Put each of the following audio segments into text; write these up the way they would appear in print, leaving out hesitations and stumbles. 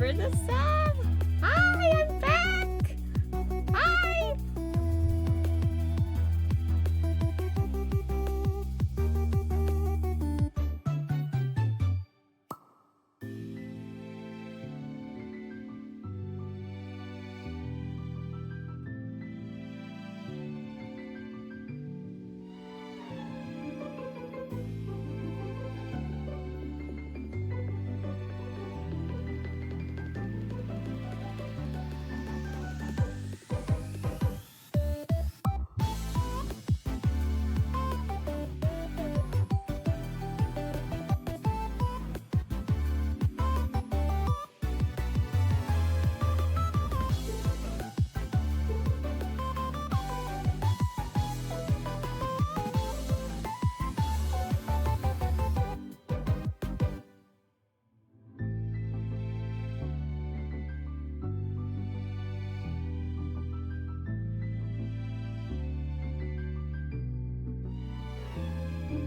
for the sub. Hi, I'm back. Hi.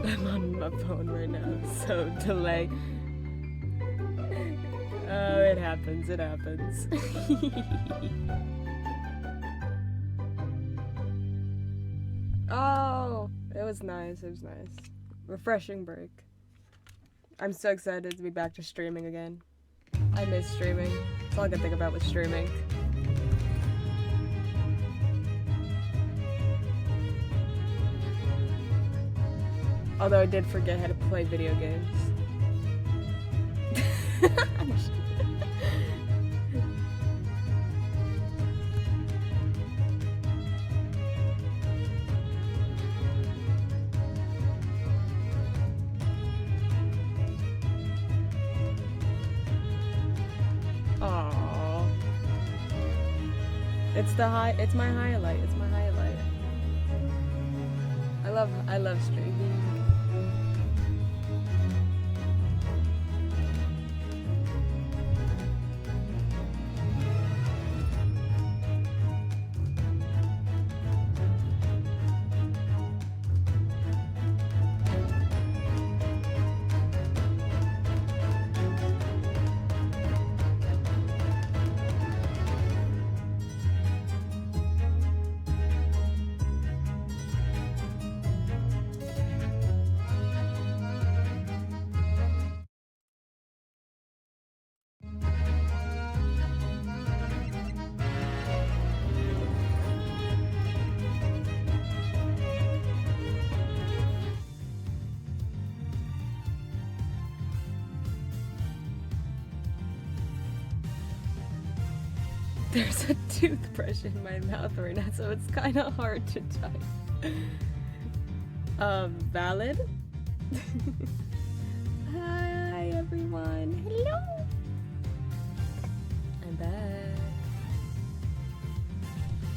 I'm on my phone right now, so delay. Oh, it happens, it happens. Oh, it was nice, it was nice. Refreshing break. I'm so excited to be back to streaming again. I miss streaming. That's all I can think about with streaming. Although I did forget how to play video games. Aww. It's my highlight. It's my highlight. I love streaming. There's a toothbrush in my mouth right now, so it's kind of hard to type. Valid? Hi, everyone. Hello! I'm back.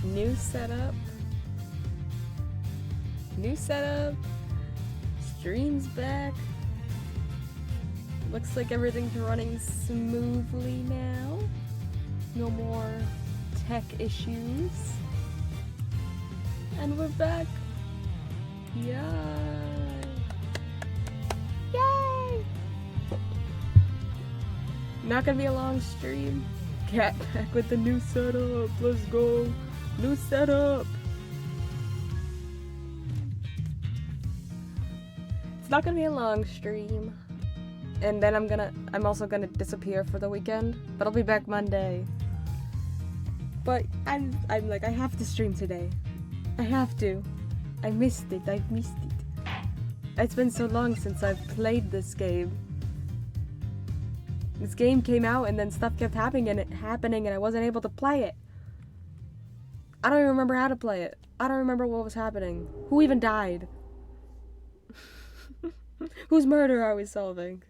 New setup. New setup. Stream's back. Looks like everything's running smoothly now. No more tech issues. And we're back. Yay! Yay! Not gonna be a long stream. Cat back with the new setup. Let's go. New setup. It's not gonna be a long stream. And then I'm also gonna disappear for the weekend. But I'll be back Monday. But I'm like, I have to stream today. I have to. I missed it. I've missed it. It's been so long since I've played this game. This game came out and then stuff kept happening and I wasn't able to play it. I don't even remember how to play it. I don't remember what was happening. Who even died? Whose murder are we solving?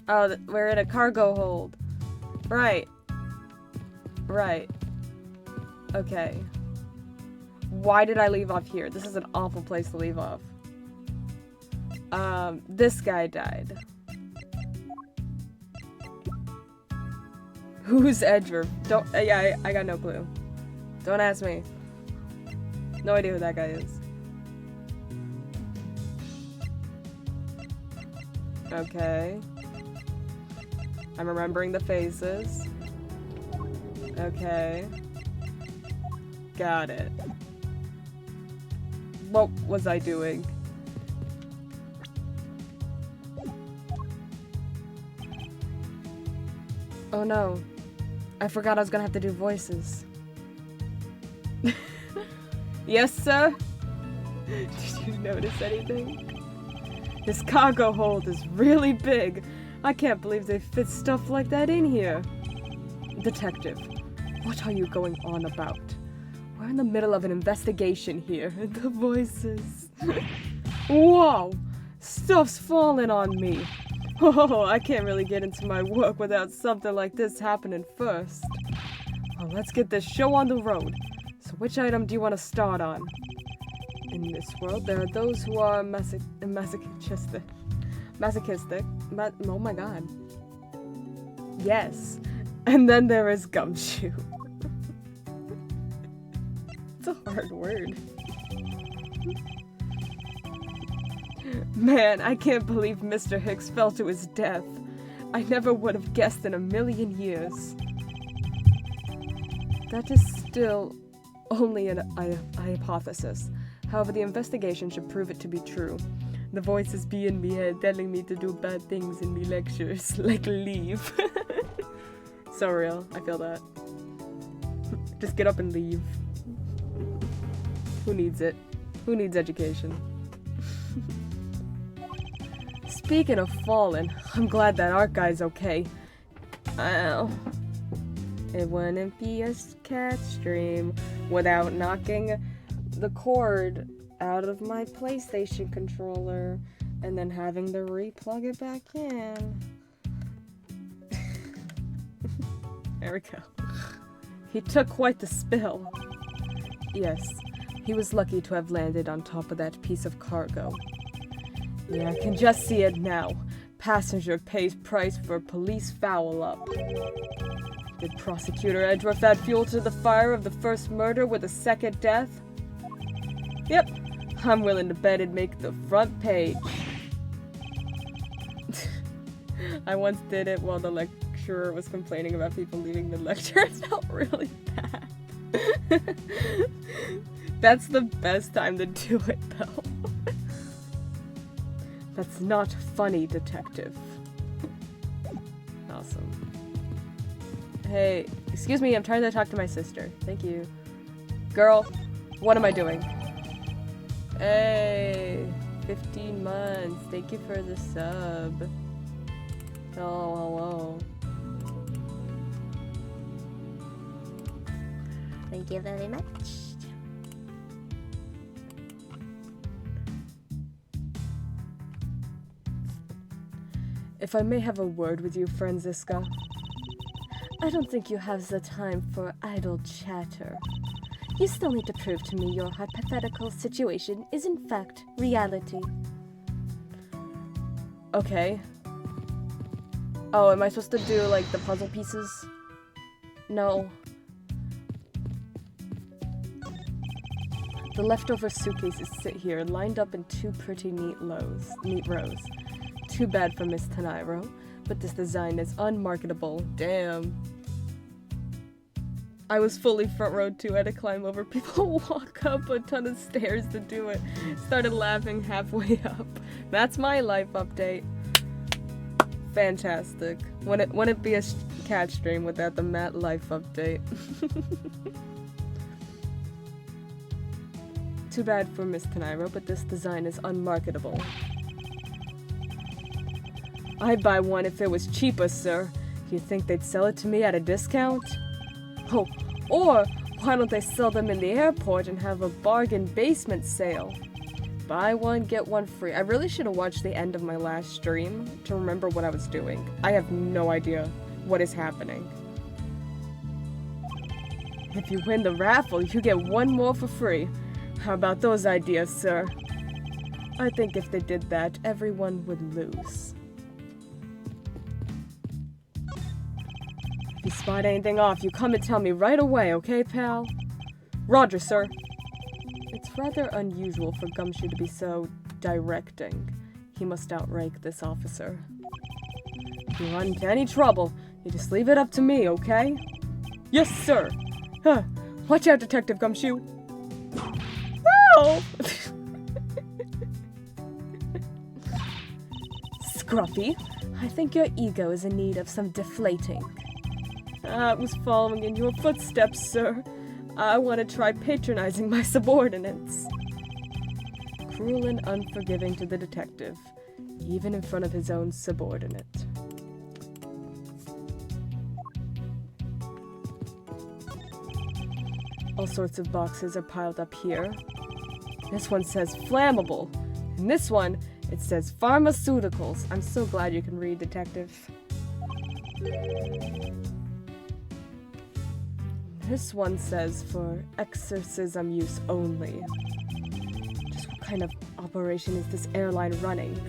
Oh, we're in a cargo hold. Right. Right. Okay. Why did I leave off here? This is an awful place to leave off. This guy died. Who's Edgeworth? Don't. Yeah, I got no clue. Don't ask me. No idea who that guy is. Okay. I'm remembering the faces. Okay. Got it. What was I doing? Oh no. I forgot I was gonna have to do voices. Yes, sir? Did you notice anything? This cargo hold is really big. I can't believe they fit stuff like that in here. Detective, what are you going on about? We're in the middle of an investigation here. The voices. Whoa! Stuff's falling on me. Oh, I can't really get into my work without something like this happening first. Well, let's get this show on the road. So which item do you want to start on? In this world, there are those who are masochistic. Oh my god. Yes. And then there is Gumshoe. It's a hard word. Man, I can't believe Mr. Hicks fell to his death. I never would have guessed in a million years. That is still only an hypothesis. However, the investigation should prove it to be true. The voices be in me head telling me to do bad things in me lectures, like leave. So real, I feel that. Just get up and leave. Who needs it? Who needs education? Speaking of falling, I'm glad that art guy's okay. Ow. It wouldn't be a cat stream without knocking the cord out of my PlayStation controller and then having to re-plug it back in. There we go. He took quite the spill. Yes, he was lucky to have landed on top of that piece of cargo. Yeah, I can just see it now. Passenger pays price for police foul-up. Did Prosecutor Edgeworth add fuel to the fire of the first murder with a second death? Yep, I'm willing to bet it'd make the front page. I once did it while the lecturer was complaining about people leaving the lecture. It felt really bad. That's the best time to do it, though. That's not funny, detective. Awesome. Hey, excuse me, I'm trying to talk to my sister. Thank you. Girl, what am I doing? Hey, 15 months. Thank you for the sub. Oh, hello. Thank you very much. If I may have a word with you, Franziska. I don't think you have the time for idle chatter. You still need to prove to me your hypothetical situation is in fact reality. Okay. Oh, am I supposed to do, like, the puzzle pieces? No. The leftover suitcases sit here, lined up in two pretty neat rows. Too bad for Miss Tenairo, but this design is unmarketable. Damn. I was fully front row too. I had to climb over people, walk up a ton of stairs to do it. Started laughing halfway up. That's my life update. Fantastic. Wouldn't be a cat stream without the Matt life update. Too bad for Miss Tenairo, but this design is unmarketable. I'd buy one if it was cheaper, sir. Do you think they'd sell it to me at a discount? Oh, or why don't they sell them in the airport and have a bargain basement sale? Buy one, get one free. I really should have watched the end of my last stream to remember what I was doing. I have no idea what is happening. If you win the raffle, you get one more for free. How about those ideas, sir? I think if they did that, everyone would lose. If you spot anything off, you come and tell me right away, okay, pal? Roger, sir. It's rather unusual for Gumshoe to be so directing. He must outrank this officer. If you run into any trouble, you just leave it up to me, okay? Yes, sir. Huh. Watch out, Detective Gumshoe. Oh! Scruffy, I think your ego is in need of some deflating. I was following in your footsteps, sir. I want to try patronizing my subordinates. Cruel and unforgiving to the detective, even in front of his own subordinate. All sorts of boxes are piled up here. This one says flammable, and this one, it says pharmaceuticals. I'm so glad you can read, detective. This one says for exorcism use only. Just what kind of operation is this airline running?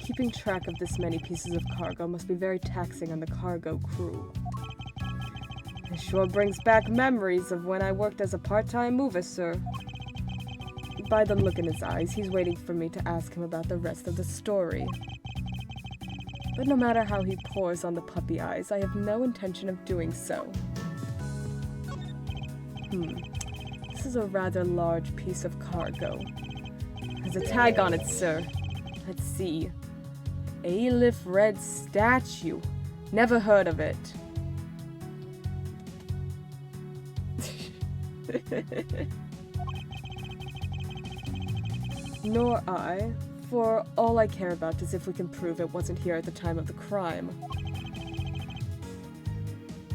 Keeping track of this many pieces of cargo must be very taxing on the cargo crew. It sure brings back memories of when I worked as a part-time mover, sir. By the look in his eyes, he's waiting for me to ask him about the rest of the story. But no matter how he pours on the puppy eyes, I have no intention of doing so. This is a rather large piece of cargo. There's a tag on it, sir. Let's see. Aleph Red Statue. Never heard of it. Nor I, for all I care about is if we can prove it wasn't here at the time of the crime.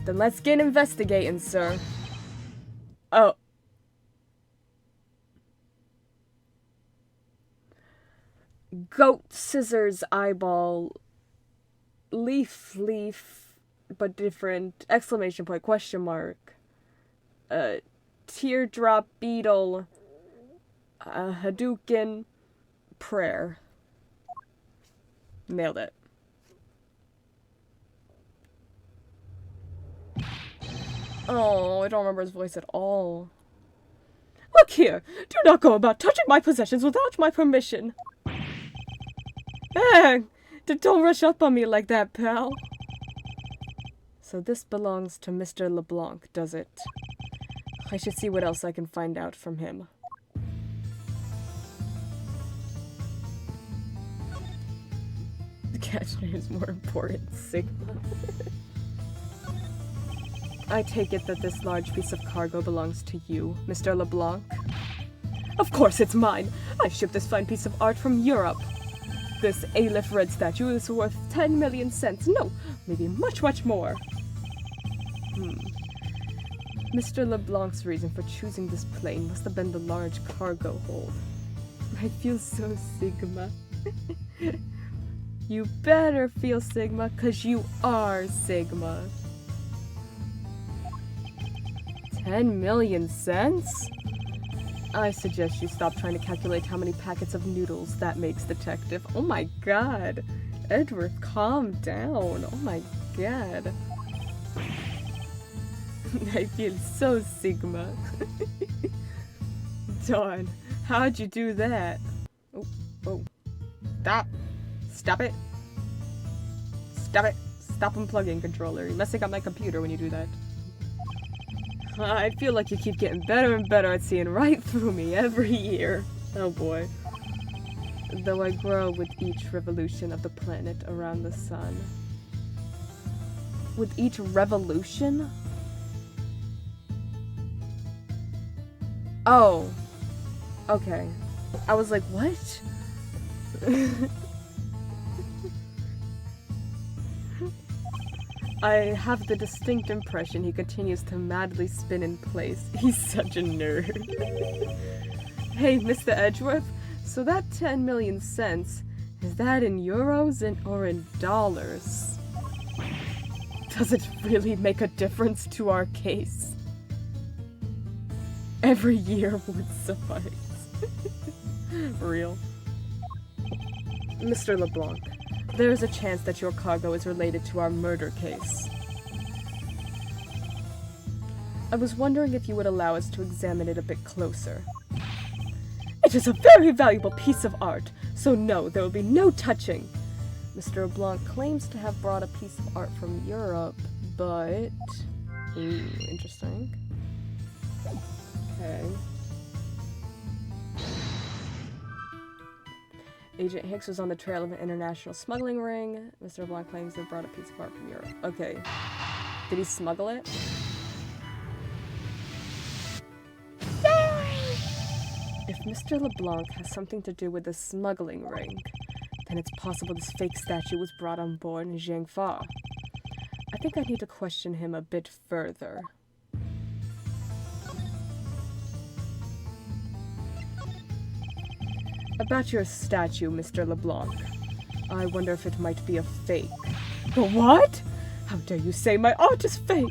Then let's get investigating, sir. Oh. Goat, scissors, eyeball, leaf, but different, exclamation point, question mark, teardrop, beetle, Hadouken, prayer. Nailed it. Oh, I don't remember his voice at all. Look here! Do not go about touching my possessions without my permission! Don't rush up on me like that, pal. So this belongs to Mr. LeBlanc, does it? I should see what else I can find out from him. The catch name is more important, Sigma. I take it that this large piece of cargo belongs to you, Mr. LeBlanc? Of course it's mine! I shipped this fine piece of art from Europe. This Aleph Red statue is worth 10 million cents. No, maybe much, much more. Mr. LeBlanc's reason for choosing this plane must have been the large cargo hold. I feel so Sigma. You better feel Sigma, 'cause you are Sigma. 10 million cents? I suggest you stop trying to calculate how many packets of noodles that makes, detective. Oh my god. Edgeworth, calm down. Oh my god. I feel so Sigma. Darn, how'd you do that? Oh. Stop. Stop it. Stop it. Stop unplugging, controller. You're messing up my computer when you do that. I feel like you keep getting better and better at seeing right through me every year. Oh boy. Though I grow with each revolution of the planet around the sun. With each revolution? Oh. Okay. I was like, what? I have the distinct impression he continues to madly spin in place. He's such a nerd. Hey, Mr. Edgeworth, so that 10 million cents, is that in euros or in dollars? Does it really make a difference to our case? Every year would suffice. Real. Mr. LeBlanc, there is a chance that your cargo is related to our murder case. I was wondering if you would allow us to examine it a bit closer. It is a very valuable piece of art, so no, there will be no touching. Mr. LeBlanc claims to have brought a piece of art from Europe, but... Ooh, interesting. Okay. Agent Hicks was on the trail of an international smuggling ring. Mr. LeBlanc claims they brought a piece of art from Europe. Okay. Did he smuggle it? If Mr. LeBlanc has something to do with the smuggling ring, then it's possible this fake statue was brought on board in Jiangfa. I think I need to question him a bit further. About your statue, Mr. LeBlanc. I wonder if it might be a fake. What? How dare you say my art is fake?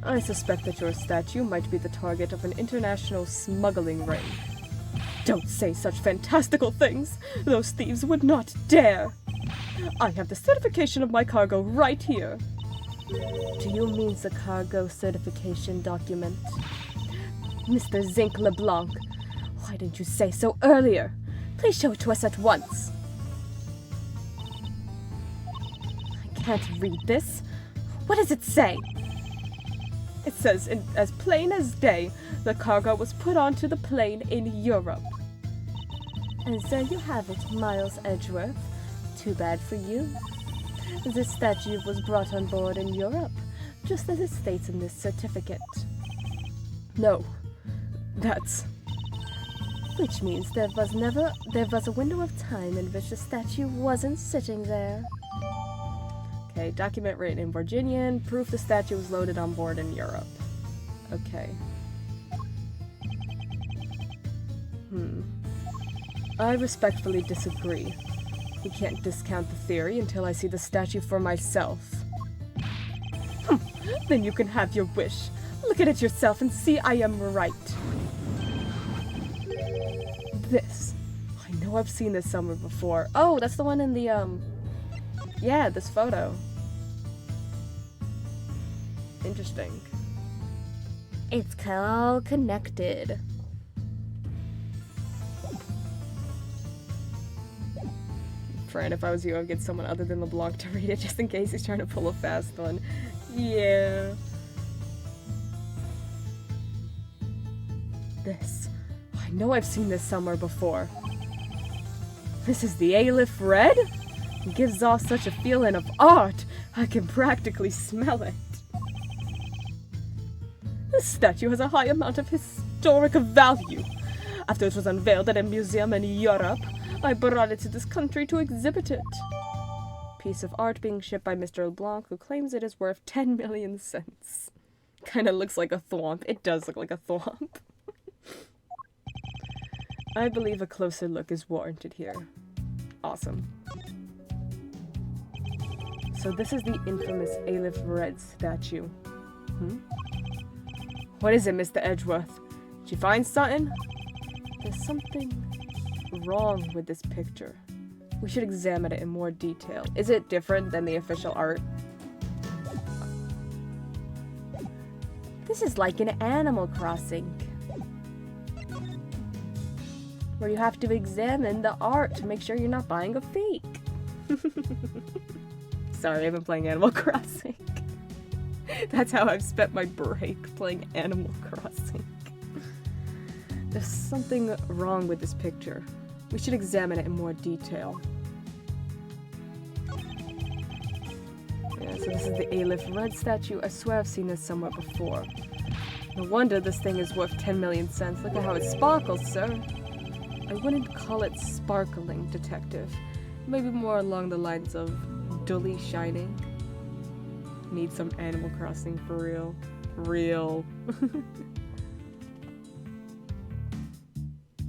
I suspect that your statue might be the target of an international smuggling ring. Don't say such fantastical things! Those thieves would not dare! I have the certification of my cargo right here. Do you mean the cargo certification document? Mr. Zinc LeBlanc, why didn't you say so earlier? Please show it to us at once. I can't read this. What does it say? It says, as plain as day, the cargo was put onto the plane in Europe. And there you have it, Miles Edgeworth. Too bad for you. This statue was brought on board in Europe, just as it states in this certificate. No, that's... Which means there was a window of time in which the statue wasn't sitting there. Okay, document written in Virginian, proof the statue was loaded on board in Europe. Okay. I respectfully disagree. We can't discount the theory until I see the statue for myself. Then you can have your wish. Look at it yourself and see I am right. This. I know I've seen this somewhere before. Oh, that's the one in the, yeah, this photo. Interesting. It's all connected. Fran, if I was you, I'd get someone other than LeBlanc to read it just in case he's trying to pull a fast one. Yeah. This. I know I've seen this somewhere before. This is the Aleph Red? It gives off such a feeling of art, I can practically smell it. This statue has a high amount of historic value. After it was unveiled at a museum in Europe, I brought it to this country to exhibit it. Piece of art being shipped by Mr. LeBlanc, who claims it is worth 10 million cents. Kinda looks like a thwomp. It does look like a thwomp. I believe a closer look is warranted here. Awesome. So this is the infamous Aleph Red statue. What is it, Mr. Edgeworth? Did you find something? There's something wrong with this picture. We should examine it in more detail. Is it different than the official art? This is like an Animal Crossing, where you have to examine the art to make sure you're not buying a fake. Sorry, I've been playing Animal Crossing. That's how I've spent my break, playing Animal Crossing. There's something wrong with this picture. We should examine it in more detail. Yeah, so this is the Aleph Red statue. I swear I've seen this somewhere before. No wonder this thing is worth 10 million cents. Look at how it sparkles, sir. I wouldn't call it sparkling, detective. Maybe more along the lines of dully shining. Need some Animal Crossing for real. Real.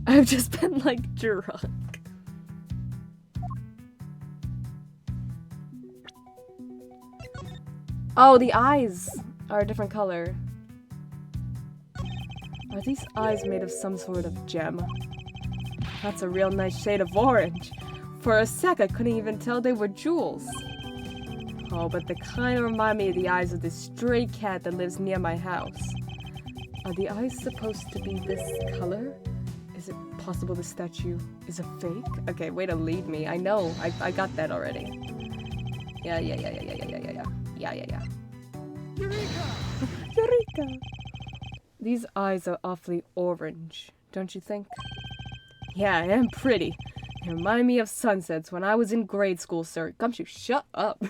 I've just been, like, drunk. Oh, the eyes are a different color. Are these eyes made of some sort of gem? That's a real nice shade of orange. For a sec, I couldn't even tell they were jewels. Oh, but they kind of remind me of the eyes of this stray cat that lives near my house. Are the eyes supposed to be this color? Is possible the statue is a fake? Okay, way to lead me. I know. I got that already. Yeah. Eureka! These eyes are awfully orange, don't you think? Yeah, I am pretty. They remind me of sunsets when I was in grade school, sir. Gumshoe, shut up.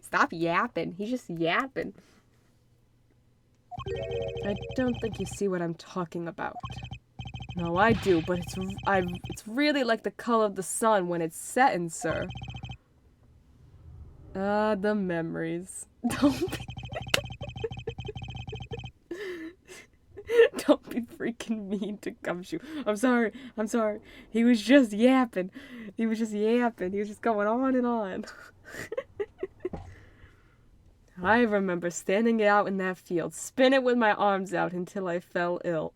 Stop yapping. He's just yapping. I don't think you see what I'm talking about. No, I do, but it's really like the color of the sun when it's setting, sir. Ah, the memories. Don't be freaking mean to Gumshoe. I'm sorry. He was just yapping. He was just going on and on. I remember standing out in that field, spinning with my arms out until I felt ill.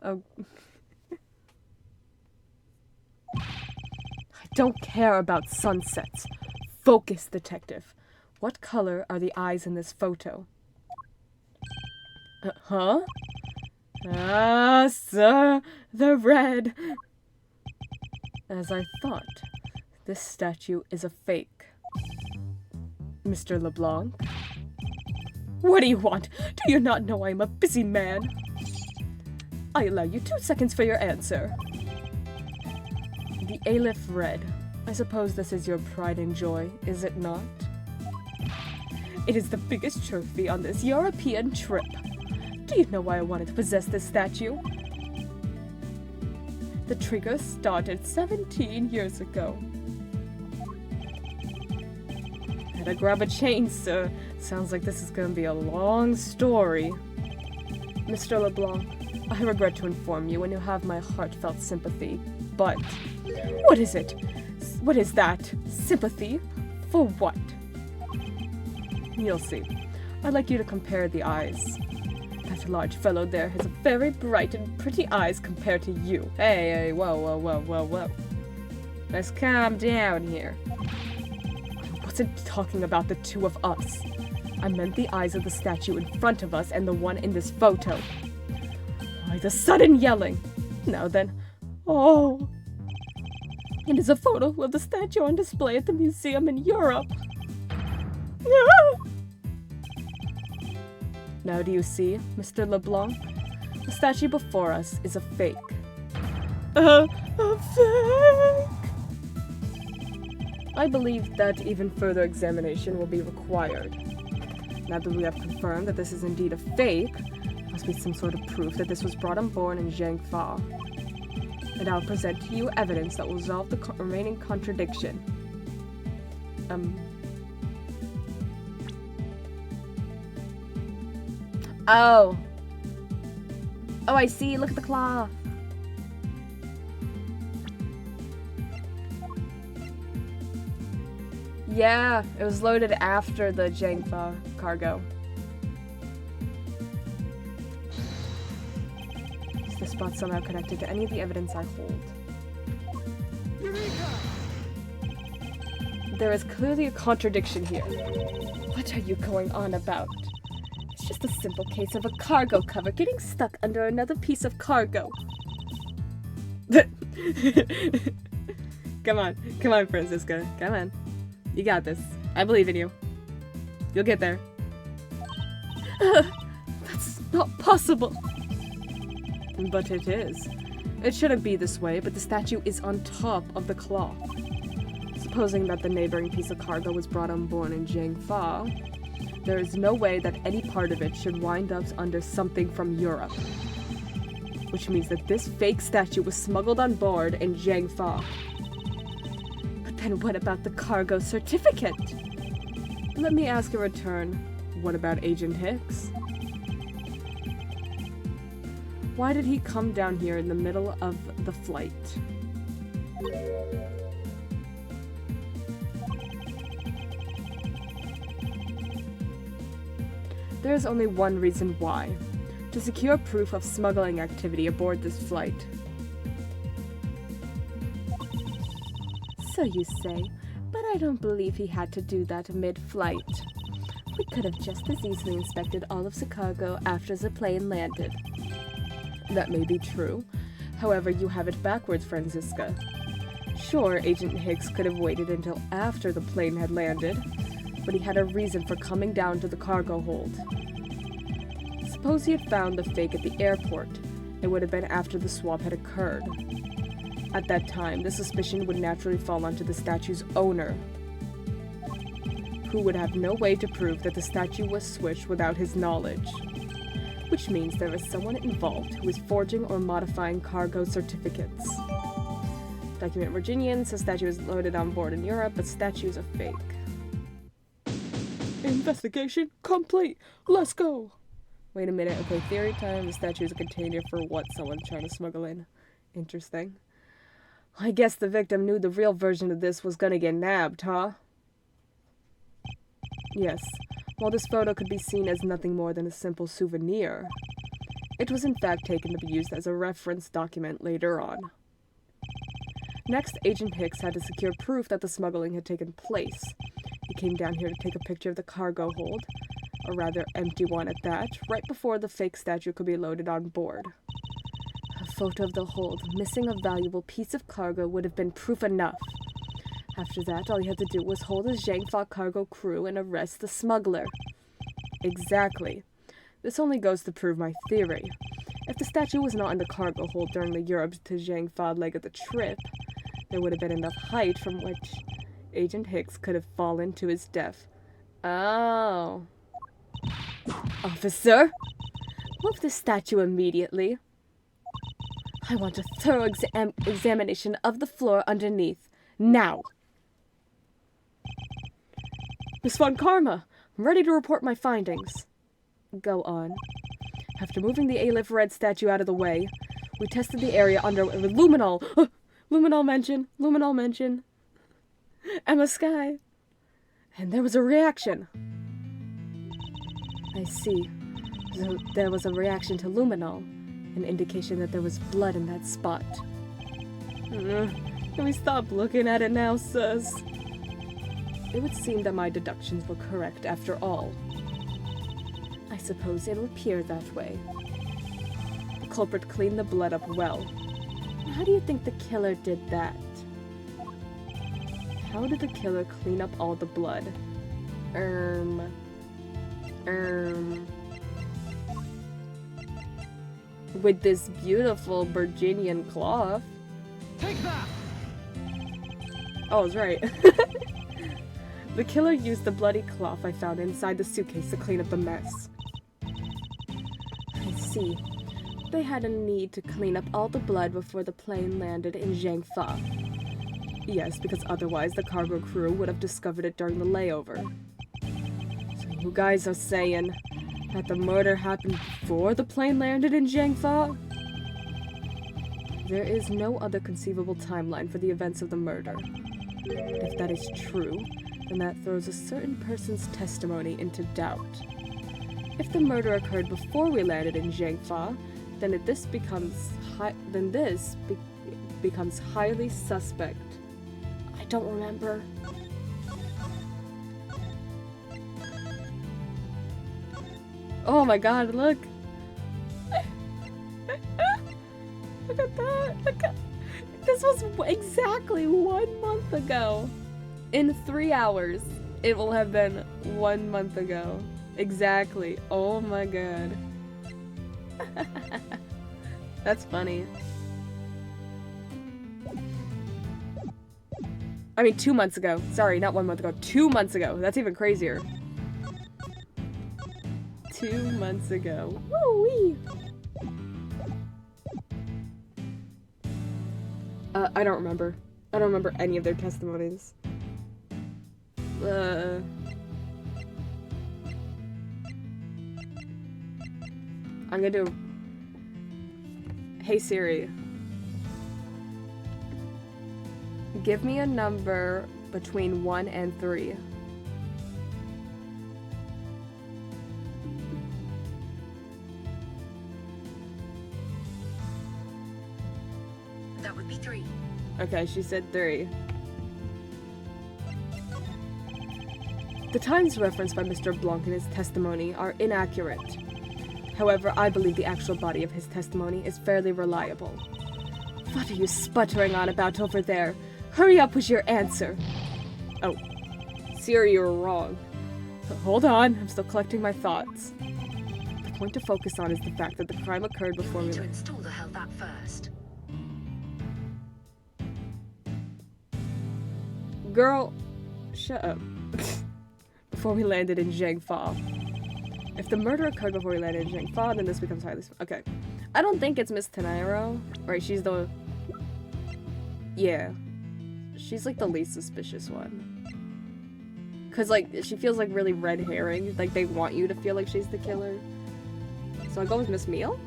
Oh. I don't care about sunsets. Focus, detective. What color are the eyes in this photo? Huh? Ah, sir, the red. As I thought, this statue is a fake. Mr. LeBlanc? What do you want? Do you not know I am a busy man? I allow you 2 seconds for your answer. The Aleph red. I suppose this is your pride and joy, is it not? It is the biggest trophy on this European trip. Do you know why I wanted to possess this statue? The trigger started 17 years ago. Gotta grab a chain, sir. Sounds like this is gonna be a long story. Mr. LeBlanc, I regret to inform you when you have my heartfelt sympathy, but... What is it? What is that? Sympathy? For what? You'll see. I'd like you to compare the eyes. That large fellow there has very bright and pretty eyes compared to you. Hey, whoa. Let's calm down here. I wasn't talking about the two of us. I meant the eyes of the statue in front of us and the one in this photo. Why the sudden yelling? Now then. Oh. It is a photo of the statue on display at the museum in Europe. Now do you see, Mr. LeBlanc? The statue before us is a fake. A fake? I believe that even further examination will be required. Now that we have confirmed that this is indeed a fake, there must be some sort of proof that this was brought on board in Zhangfa. And I'll present to you evidence that will resolve the remaining contradiction. Oh, I see. Look at the claw. Yeah, it was loaded after the Zhangfa cargo. Is this spot somehow connected to any of the evidence I hold? Eureka! There is clearly a contradiction here. What are you going on about? It's just a simple case of a cargo cover getting stuck under another piece of cargo. Come on, Francisca. Come on. You got this. I believe in you. You'll get there. That's not possible. But it is. It shouldn't be this way, but the statue is on top of the cloth. Supposing that the neighboring piece of cargo was brought on board in Zhangfa, there is no way that any part of it should wind up under something from Europe. Which means that this fake statue was smuggled on board in Zhangfa. But then what about the cargo certificate? Let me ask in return, what about Agent Hicks? Why did he come down here in the middle of the flight? There is only one reason why. To secure proof of smuggling activity aboard this flight. So you say, but I don't believe he had to do that mid-flight. We could have just as easily inspected all of the cargo after the plane landed. That may be true. However, you have it backwards, Franziska. Sure, Agent Hicks could have waited until after the plane had landed, but he had a reason for coming down to the cargo hold. Suppose he had found the fake at the airport. It would have been after the swap had occurred. At that time, the suspicion would naturally fall onto the statue's owner, who would have no way to prove that the statue was switched without his knowledge. Which means there is someone involved who is forging or modifying cargo certificates. Document Virginian says statue is loaded on board in Europe, but statues are fake. Investigation complete! Let's go! Wait a minute, okay, theory time. The statue is a container for what someone's trying to smuggle in. Interesting. I guess the victim knew the real version of this was gonna get nabbed, huh? Yes. While this photo could be seen as nothing more than a simple souvenir, it was in fact taken to be used as a reference document later on. Next, Agent Hicks had to secure proof that the smuggling had taken place. He came down here to take a picture of the cargo hold, a rather empty one at that, right before the fake statue could be loaded on board. A photo of the hold, missing a valuable piece of cargo, would have been proof enough. After that, all he had to do was hold his Zhangfa cargo crew and arrest the smuggler. Exactly. This only goes to prove my theory. If the statue was not in the cargo hold during the Europe to Zhangfa leg of the trip, there would have been enough height from which Agent Hicks could have fallen to his death. Oh. Officer, move the statue immediately. I want a thorough examination of the floor underneath. Now. Miss Von Karma, I'm ready to report my findings. Go on. After moving the Aleph Red statue out of the way, we tested the area under with luminol. Luminol mention. Emma Sky. And there was a reaction. I see. So there was a reaction to luminol, an indication that there was blood in that spot. Can we stop looking at it now, sis? It would seem that my deductions were correct after all. I suppose it'll appear that way. The culprit cleaned the blood up well. How do you think the killer did that? How did the killer clean up all the blood? With this beautiful Virginian cloth. Take that! Oh, I was right. The killer used the bloody cloth I found inside the suitcase to clean up the mess. I see. They had a need to clean up all the blood before the plane landed in Zhangfa. Yes, because otherwise the cargo crew would have discovered it during the layover. So you guys are saying that the murder happened before the plane landed in Zhangfa? There is no other conceivable timeline for the events of the murder. If that is true, then that throws a certain person's testimony into doubt. If the murder occurred before we landed in Zhangfa, then this becomes highly suspect. I don't remember. Oh my god, look! Look at that! Look at... This was exactly 1 month ago! In 3 hours, it will have been 1 month ago. Exactly. Oh my god. That's funny. I mean, 2 months ago. Sorry, not 1 month ago. 2 months ago. That's even crazier. 2 months ago. Woo-wee! I don't remember. I don't remember any of their testimonies. I'm gonna do... Hey Siri. Give me a number between 1 and 3. That would be 3. Okay, she said 3. The times referenced by Mr. Blanc in his testimony are inaccurate. However, I believe the actual body of his testimony is fairly reliable. What are you sputtering on about over there? Hurry up with your answer. Oh. Siri, you're wrong. Hold on, I'm still collecting my thoughts. The point to focus on is the fact that the crime occurred before we... Need to install the health app first. Girl, shut up. Before we landed in Zhangfa. If the murder occurred before we landed in Zhangfa, then this becomes highly... Okay. I don't think it's Miss Tenairo. Right, she's the... Yeah. She's like the least suspicious one. Cause like, she feels like really red herring. Like they want you to feel like she's the killer. So I'll go with Miss Meal.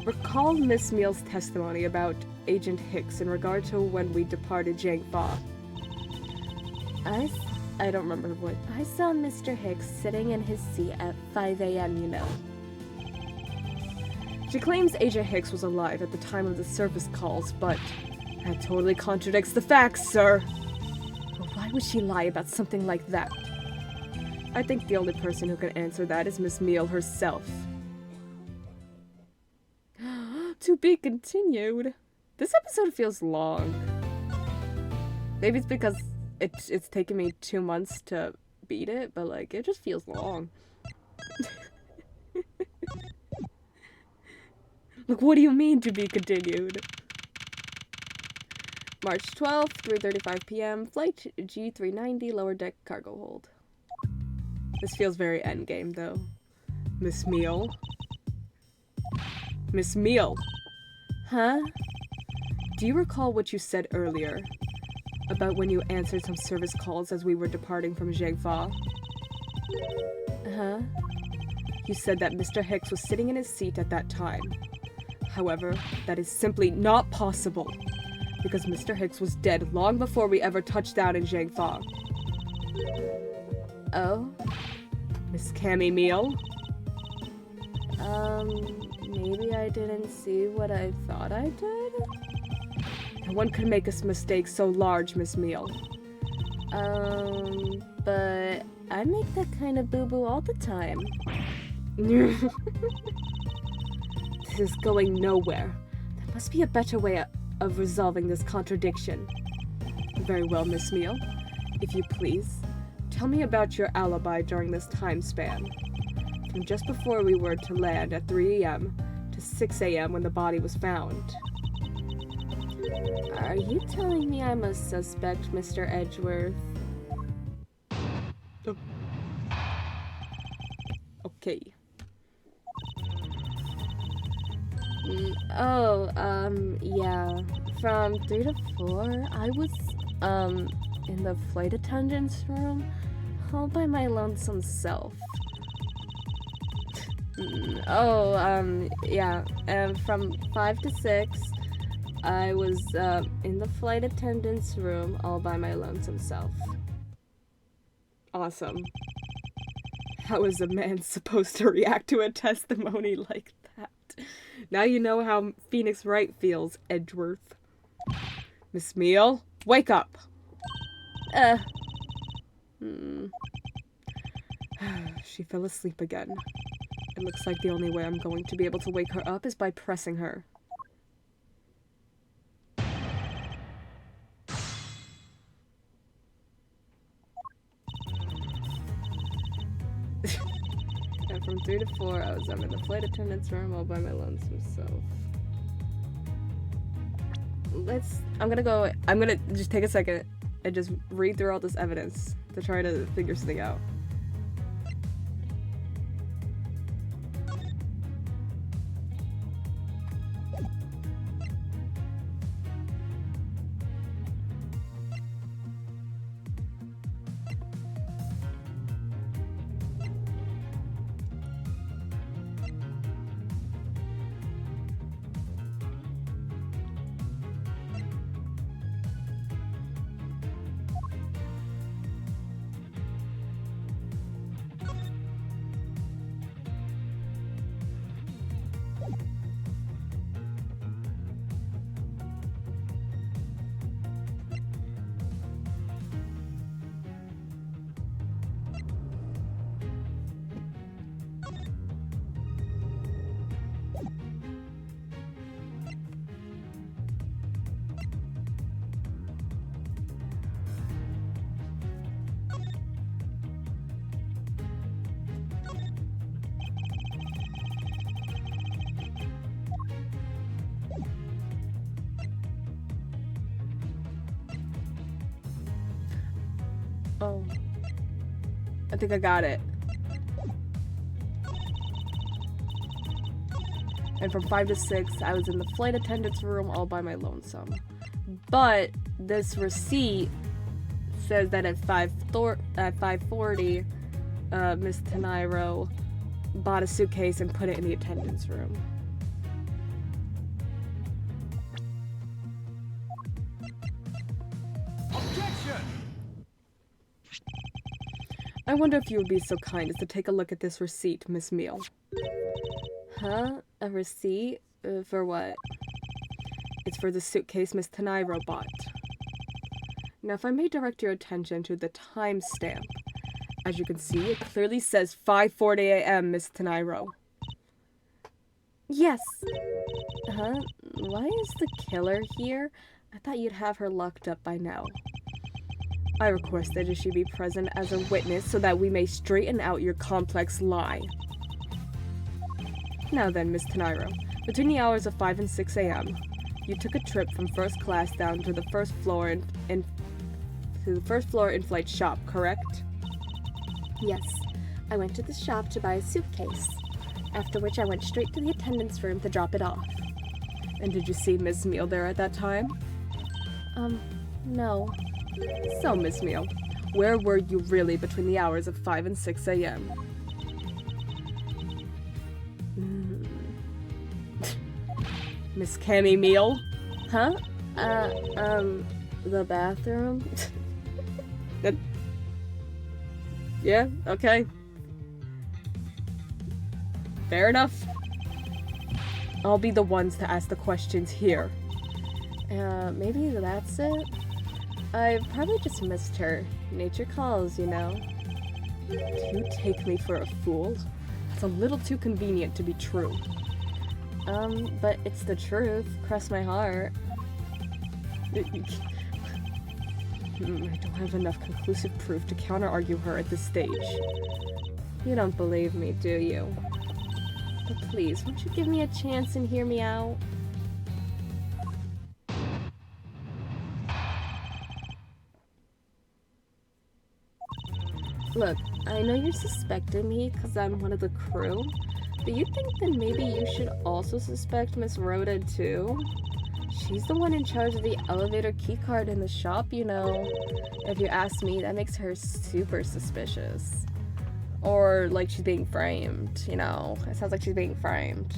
Recall Miss Meal's testimony about Agent Hicks in regard to when we departed Zhangfa. I don't remember what. I saw Mr. Hicks sitting in his seat at 5 a.m., you know. She claims Agent Hicks was alive at the time of the service calls, but that totally contradicts the facts, sir. But why would she lie about something like that? I think the only person who can answer that is Miss Meal herself. To be continued. This episode feels long. Maybe it's because it's taken me 2 months to beat it, but like it just feels long. Look, what do you mean to be continued? March 12th, 3:35 p.m. Flight G390 lower deck cargo hold. This feels very endgame though. Miss Meal. Miss Meal. Huh? Do you recall what you said earlier? About when you answered some service calls as we were departing from Zhangfa? Huh? You said that Mr. Hicks was sitting in his seat at that time. However, that is simply not possible, because Mr. Hicks was dead long before we ever touched down in Zhangfa. Oh? Miss Cammy Meal? Maybe I didn't see what I thought I did? No one could make a mistake so large, Miss Meal. But I make that kind of boo-boo all the time. This is going nowhere. There must be a better way of resolving this contradiction. Very well, Miss Meal. If you please, tell me about your alibi during this time span. From just before we were to land at 3 a.m. to 6 a.m. when the body was found. Are you telling me I'm a suspect, Mr. Edgeworth? Oh. Okay. Yeah. From 3 to 4, I was, in the flight attendant's room, all by my lonesome self. Yeah. And from 5 to 6, I was, in the flight attendant's room, all by my lonesome self. Awesome. How is a man supposed to react to a testimony like that? Now you know how Phoenix Wright feels, Edgeworth. Miss Meal, wake up! She fell asleep again. It looks like the only way I'm going to be able to wake her up is by pressing her. And from 3 to 4, I'm in the flight attendant's room all by my lonesome self. I'm gonna just take a second and just read through all this evidence to try to figure something out. Oh. I think I got it. And from 5 to 6, I was in the flight attendant's room all by my lonesome. But this receipt says that at 5:40, Miss Teniro bought a suitcase and put it in the attendant's room. Objection! I wonder if you would be so kind as to take a look at this receipt, Miss Meal. Huh? A receipt? For what? It's for the suitcase Miss Teniro bought. Now, if I may direct your attention to the timestamp. As you can see, it clearly says 5:40 a.m., Miss Teniro. Yes. Huh? Why is the killer here? I thought you'd have her locked up by now. I request that she be present as a witness so that we may straighten out your complex lie. Now then, Miss Teniro, between the hours of 5 and 6 a.m., you took a trip from first class down to the first floor in-flight shop, correct? Yes. I went to the shop to buy a suitcase, after which I went straight to the attendant's room to drop it off. And did you see Miss Meal there at that time? No. So, Miss Meal, where were you really between the hours of 5 and 6 a.m.? Miss Cammy Meal? Huh? The bathroom? Yeah, okay. Fair enough. I'll be the ones to ask the questions here. Maybe that's it? I probably just missed her. Nature calls, you know. Do you take me for a fool? It's a little too convenient to be true. But it's the truth. Cross my heart. I don't have enough conclusive proof to counter-argue her at this stage. You don't believe me, do you? But please, won't you give me a chance and hear me out? Look, I know you're suspecting me because I'm one of the crew, but you think that maybe you should also suspect Miss Rhoda too? She's the one in charge of the elevator keycard in the shop, you know. If you ask me, that makes her super suspicious. Or like she's being framed, you know. It sounds like she's being framed.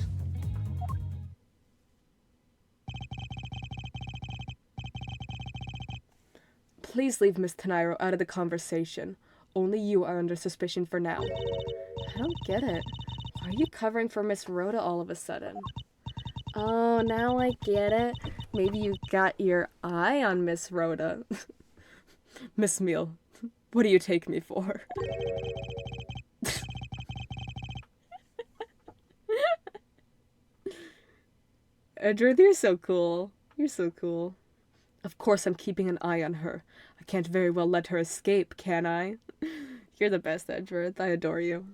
Please leave Miss Teniro out of the conversation. Only you are under suspicion for now. I don't get it. Why are you covering for Miss Rhoda all of a sudden? Oh, now I get it. Maybe you got your eye on Miss Rhoda. Miss Meal, what do you take me for? Edgeworth, you're so cool. You're so cool. Of course I'm keeping an eye on her. I can't very well let her escape, can I? You're the best, Edgeworth. I adore you.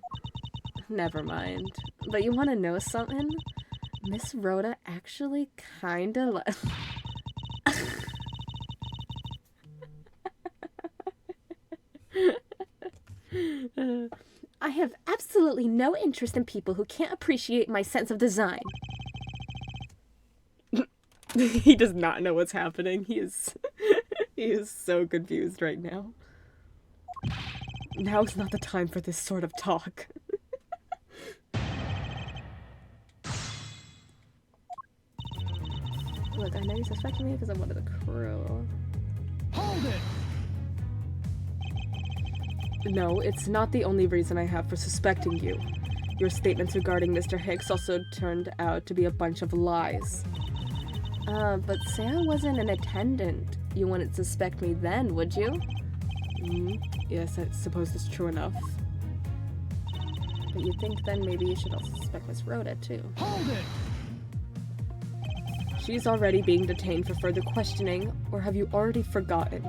Never mind. But you want to know something? Miss Rhoda actually kinda I have absolutely no interest in people who can't appreciate my sense of design. He does not know what's happening. He is so confused right now. Now is not the time for this sort of talk. Look, I know you're suspecting me because I'm one of the crew. Hold it! No, it's not the only reason I have for suspecting you. Your statements regarding Mr. Hicks also turned out to be a bunch of lies. But say I wasn't an attendant. You wouldn't suspect me then, would you? Yes, I suppose it's true enough. But you think then maybe you should also suspect Miss Rhoda, too. Hold it! She's already being detained for further questioning, or have you already forgotten?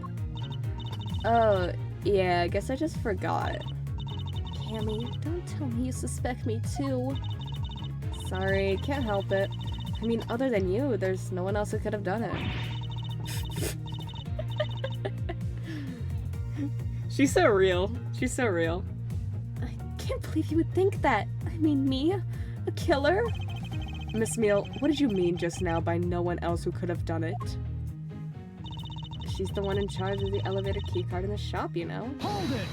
Oh, yeah, I guess I just forgot. Cammy, don't tell me you suspect me too. Sorry, can't help it. I mean, other than you, there's no one else who could have done it. She's so real. She's so real. I can't believe you would think that. I mean, me? A killer? Miss Meal, what did you mean just now by no one else who could have done it? She's the one in charge of the elevator keycard in the shop, you know. Hold it!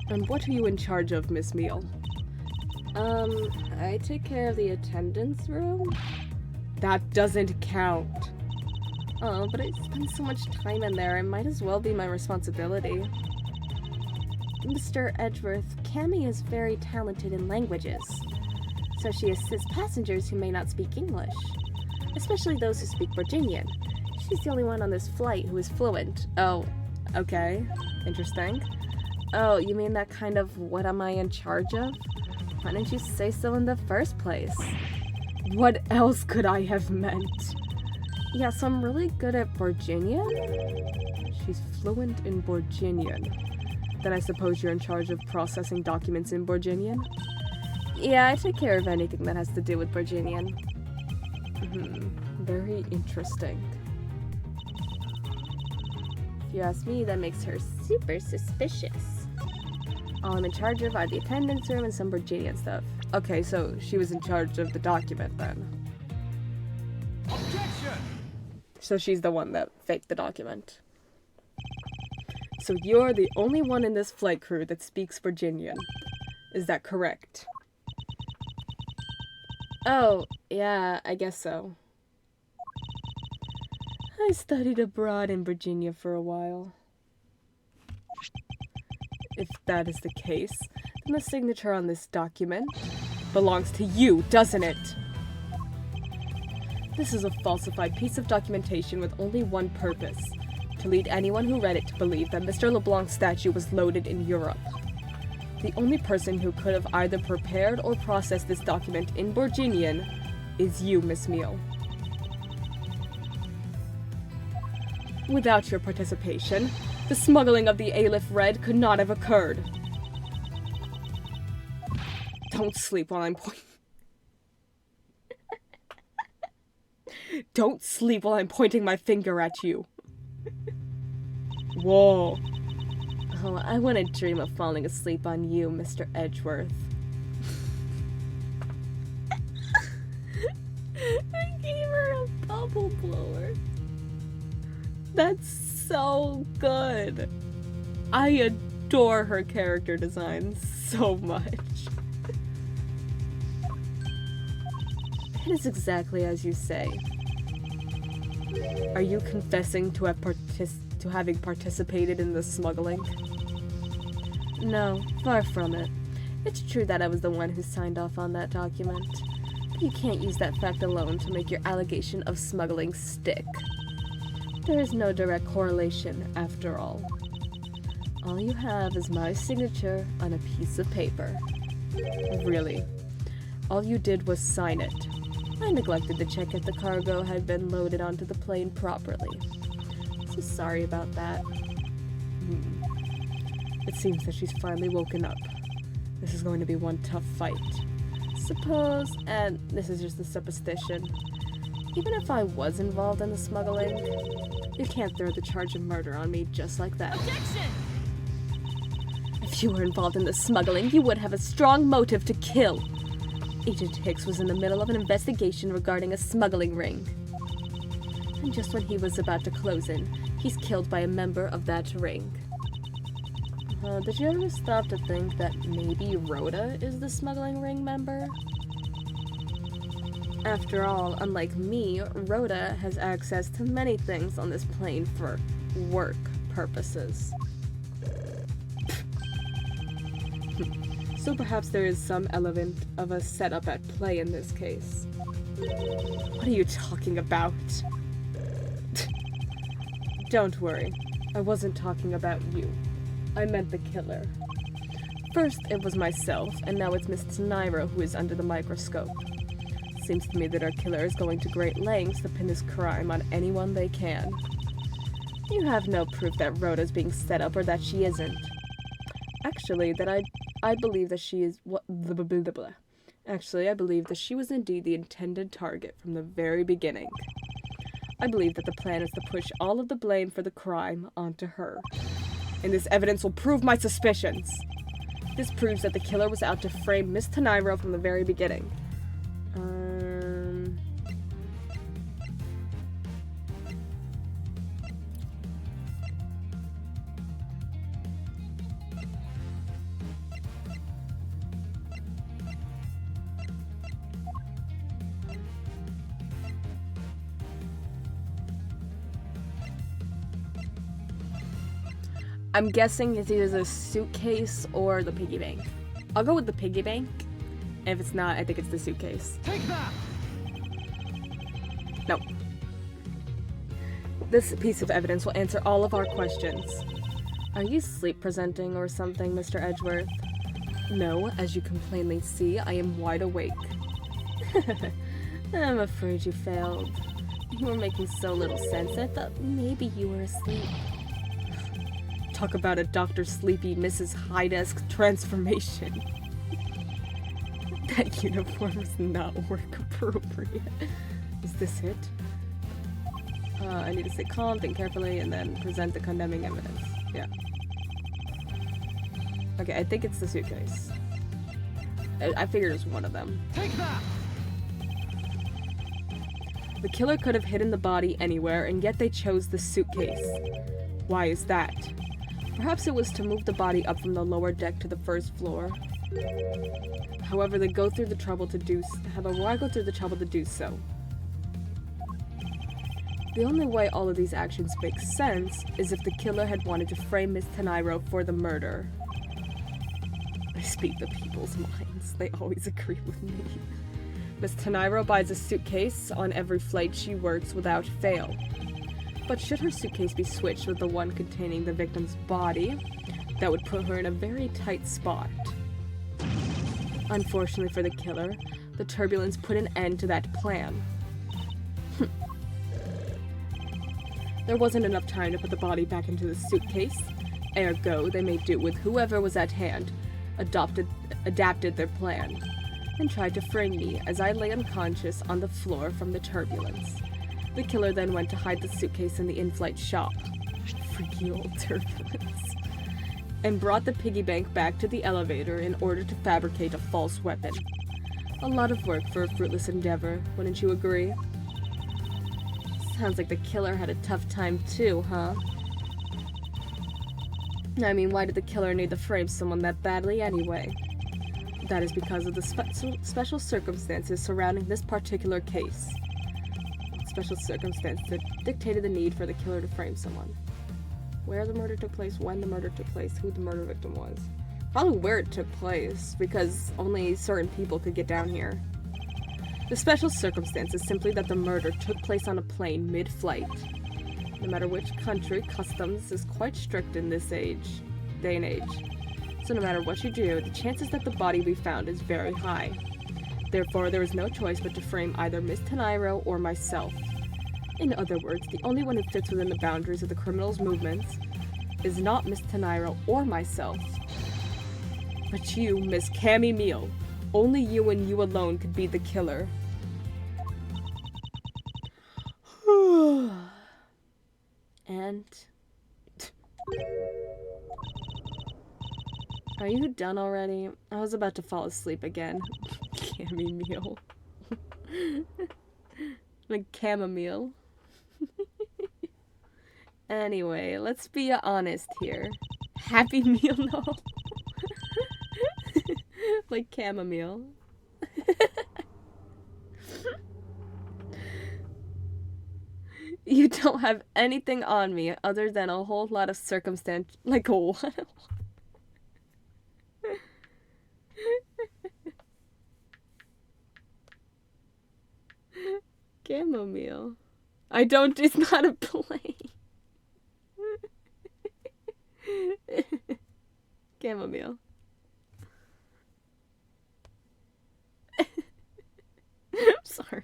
And what are you in charge of, Miss Meal? I take care of the attendance room. That doesn't count. Oh, but I spend so much time in there, it might as well be my responsibility. Mr. Edgeworth, Cammy is very talented in languages, so she assists passengers who may not speak English, especially those who speak Virginian. She's the only one on this flight who is fluent. Oh, okay. Interesting. Oh, you mean that kind of what am I in charge of? Why didn't you say so in the first place? What else could I have meant? Yeah, so I'm really good at Virginian? She's fluent in Virginian. Then I suppose you're in charge of processing documents in Virginian? Yeah, I take care of anything that has to do with Virginian. Very interesting. If you ask me, that makes her super suspicious. All I'm in charge of are the attendance room and some Virginian stuff. Okay, so she was in charge of the document then. Objection! So she's the one that faked the document. So you're the only one in this flight crew that speaks Virginian. Is that correct? Oh, yeah, I guess so. I studied abroad in Virginia for a while. If that is the case, then the signature on this document belongs to you, doesn't it? This is a falsified piece of documentation with only one purpose: to lead anyone who read it to believe that Mr. LeBlanc's statue was loaded in Europe. The only person who could have either prepared or processed this document in Virginian is you, Miss Meal. Without your participation, the smuggling of the Aleph Red could not have occurred. Don't sleep while I'm Don't sleep while I'm pointing my finger at you. Whoa. Oh, I wouldn't dream of falling asleep on you, Mr. Edgeworth. I gave her a bubble blower. That's so good. I adore her character design so much. It is exactly as you say. Are you confessing to having participated in the smuggling? No, far from it. It's true that I was the one who signed off on that document. But you can't use that fact alone to make your allegation of smuggling stick. There is no direct correlation, after all. All you have is my signature on a piece of paper. Really. All you did was sign it. I neglected to check if the cargo had been loaded onto the plane properly. So sorry about that. It seems that she's finally woken up. This is going to be one tough fight. Suppose, and this is just a supposition, even if I was involved in the smuggling, you can't throw the charge of murder on me just like that. Objection! If you were involved in the smuggling, you would have a strong motive to kill. Agent Hicks was in the middle of an investigation regarding a smuggling ring. And just when he was about to close in, he's killed by a member of that ring. Did you ever stop to think that maybe Rhoda is the smuggling ring member? After all, unlike me, Rhoda has access to many things on this plane for work purposes. So perhaps there is some element of a setup at play in this case. What are you talking about? Don't worry, I wasn't talking about you. I meant the killer. First it was myself, and now it's Miss Nairo who is under the microscope. Seems to me that our killer is going to great lengths to pin this crime on anyone they can. You have no proof that Rhoda's being set up or that she isn't. Actually, I believe that she is Actually, I believe that she was indeed the intended target from the very beginning. I believe that the plan is to push all of the blame for the crime onto her. And this evidence will prove my suspicions. This proves that the killer was out to frame Miss Tenairo from the very beginning. I'm guessing it's either the suitcase or the piggy bank. I'll go with the piggy bank. If it's not, I think it's the suitcase. Take that! No. This piece of evidence will answer all of our questions. Are you sleep presenting or something, Mr. Edgeworth? No, as you can plainly see, I am wide awake. I'm afraid you failed. You were making so little sense, I thought maybe you were asleep. Talk about a Dr. Sleepy Mrs. High-Desk transformation. That uniform is not work appropriate. Is this it? I need to stay calm, think carefully, and then present the condemning evidence. Yeah. Okay, I think it's the suitcase. I figured it's one of them. Take that! The killer could have hidden the body anywhere, and yet they chose the suitcase. Why is that? Perhaps it was to move the body up from the lower deck to the first floor. However, they go through the trouble to do why go through the trouble to do so? The only way all of these actions make sense is if the killer had wanted to frame Miss Tenairo for the murder. I speak the people's minds. They always agree with me. Miss Tenairo buys a suitcase on every flight she works without fail. But should her suitcase be switched with the one containing the victim's body, that would put her in a very tight spot. Unfortunately for the killer, the turbulence put an end to that plan. There wasn't enough time to put the body back into the suitcase. Ergo, they made do with whoever was at hand, adapted their plan, and tried to frame me as I lay unconscious on the floor from the turbulence. The killer then went to hide the suitcase in the in-flight shop. Freaky old turbulence. And brought the piggy bank back to the elevator in order to fabricate a false weapon. A lot of work for a fruitless endeavor, wouldn't you agree? Sounds like the killer had a tough time too, huh? I mean, why did the killer need to frame someone that badly anyway? That is because of the special circumstances surrounding this particular case. Special circumstance that dictated the need for the killer to frame someone. Where the murder took place, when the murder took place, who the murder victim was. Probably where it took place, because only certain people could get down here. The special circumstance is simply that the murder took place on a plane mid-flight. No matter which country, customs is quite strict in this day and age. So no matter what you do, the chances that the body be found is very high. Therefore, there is no choice but to frame either Miss Tenairo or myself. In other words, the only one who fits within the boundaries of the criminal's movements is not Miss Tenairo or myself, but you, Miss Cammy Meal. Only you and you alone could be the killer. And... Are you done already? I was about to fall asleep again. Chamomile. Like chamomile. Anyway, let's be honest here. Happy Meal, no. Like chamomile. You don't have anything on me other than a whole lot of circumstance. Like what? Chamomile. I don't. It's not a plane. Chamomile. I'm sorry.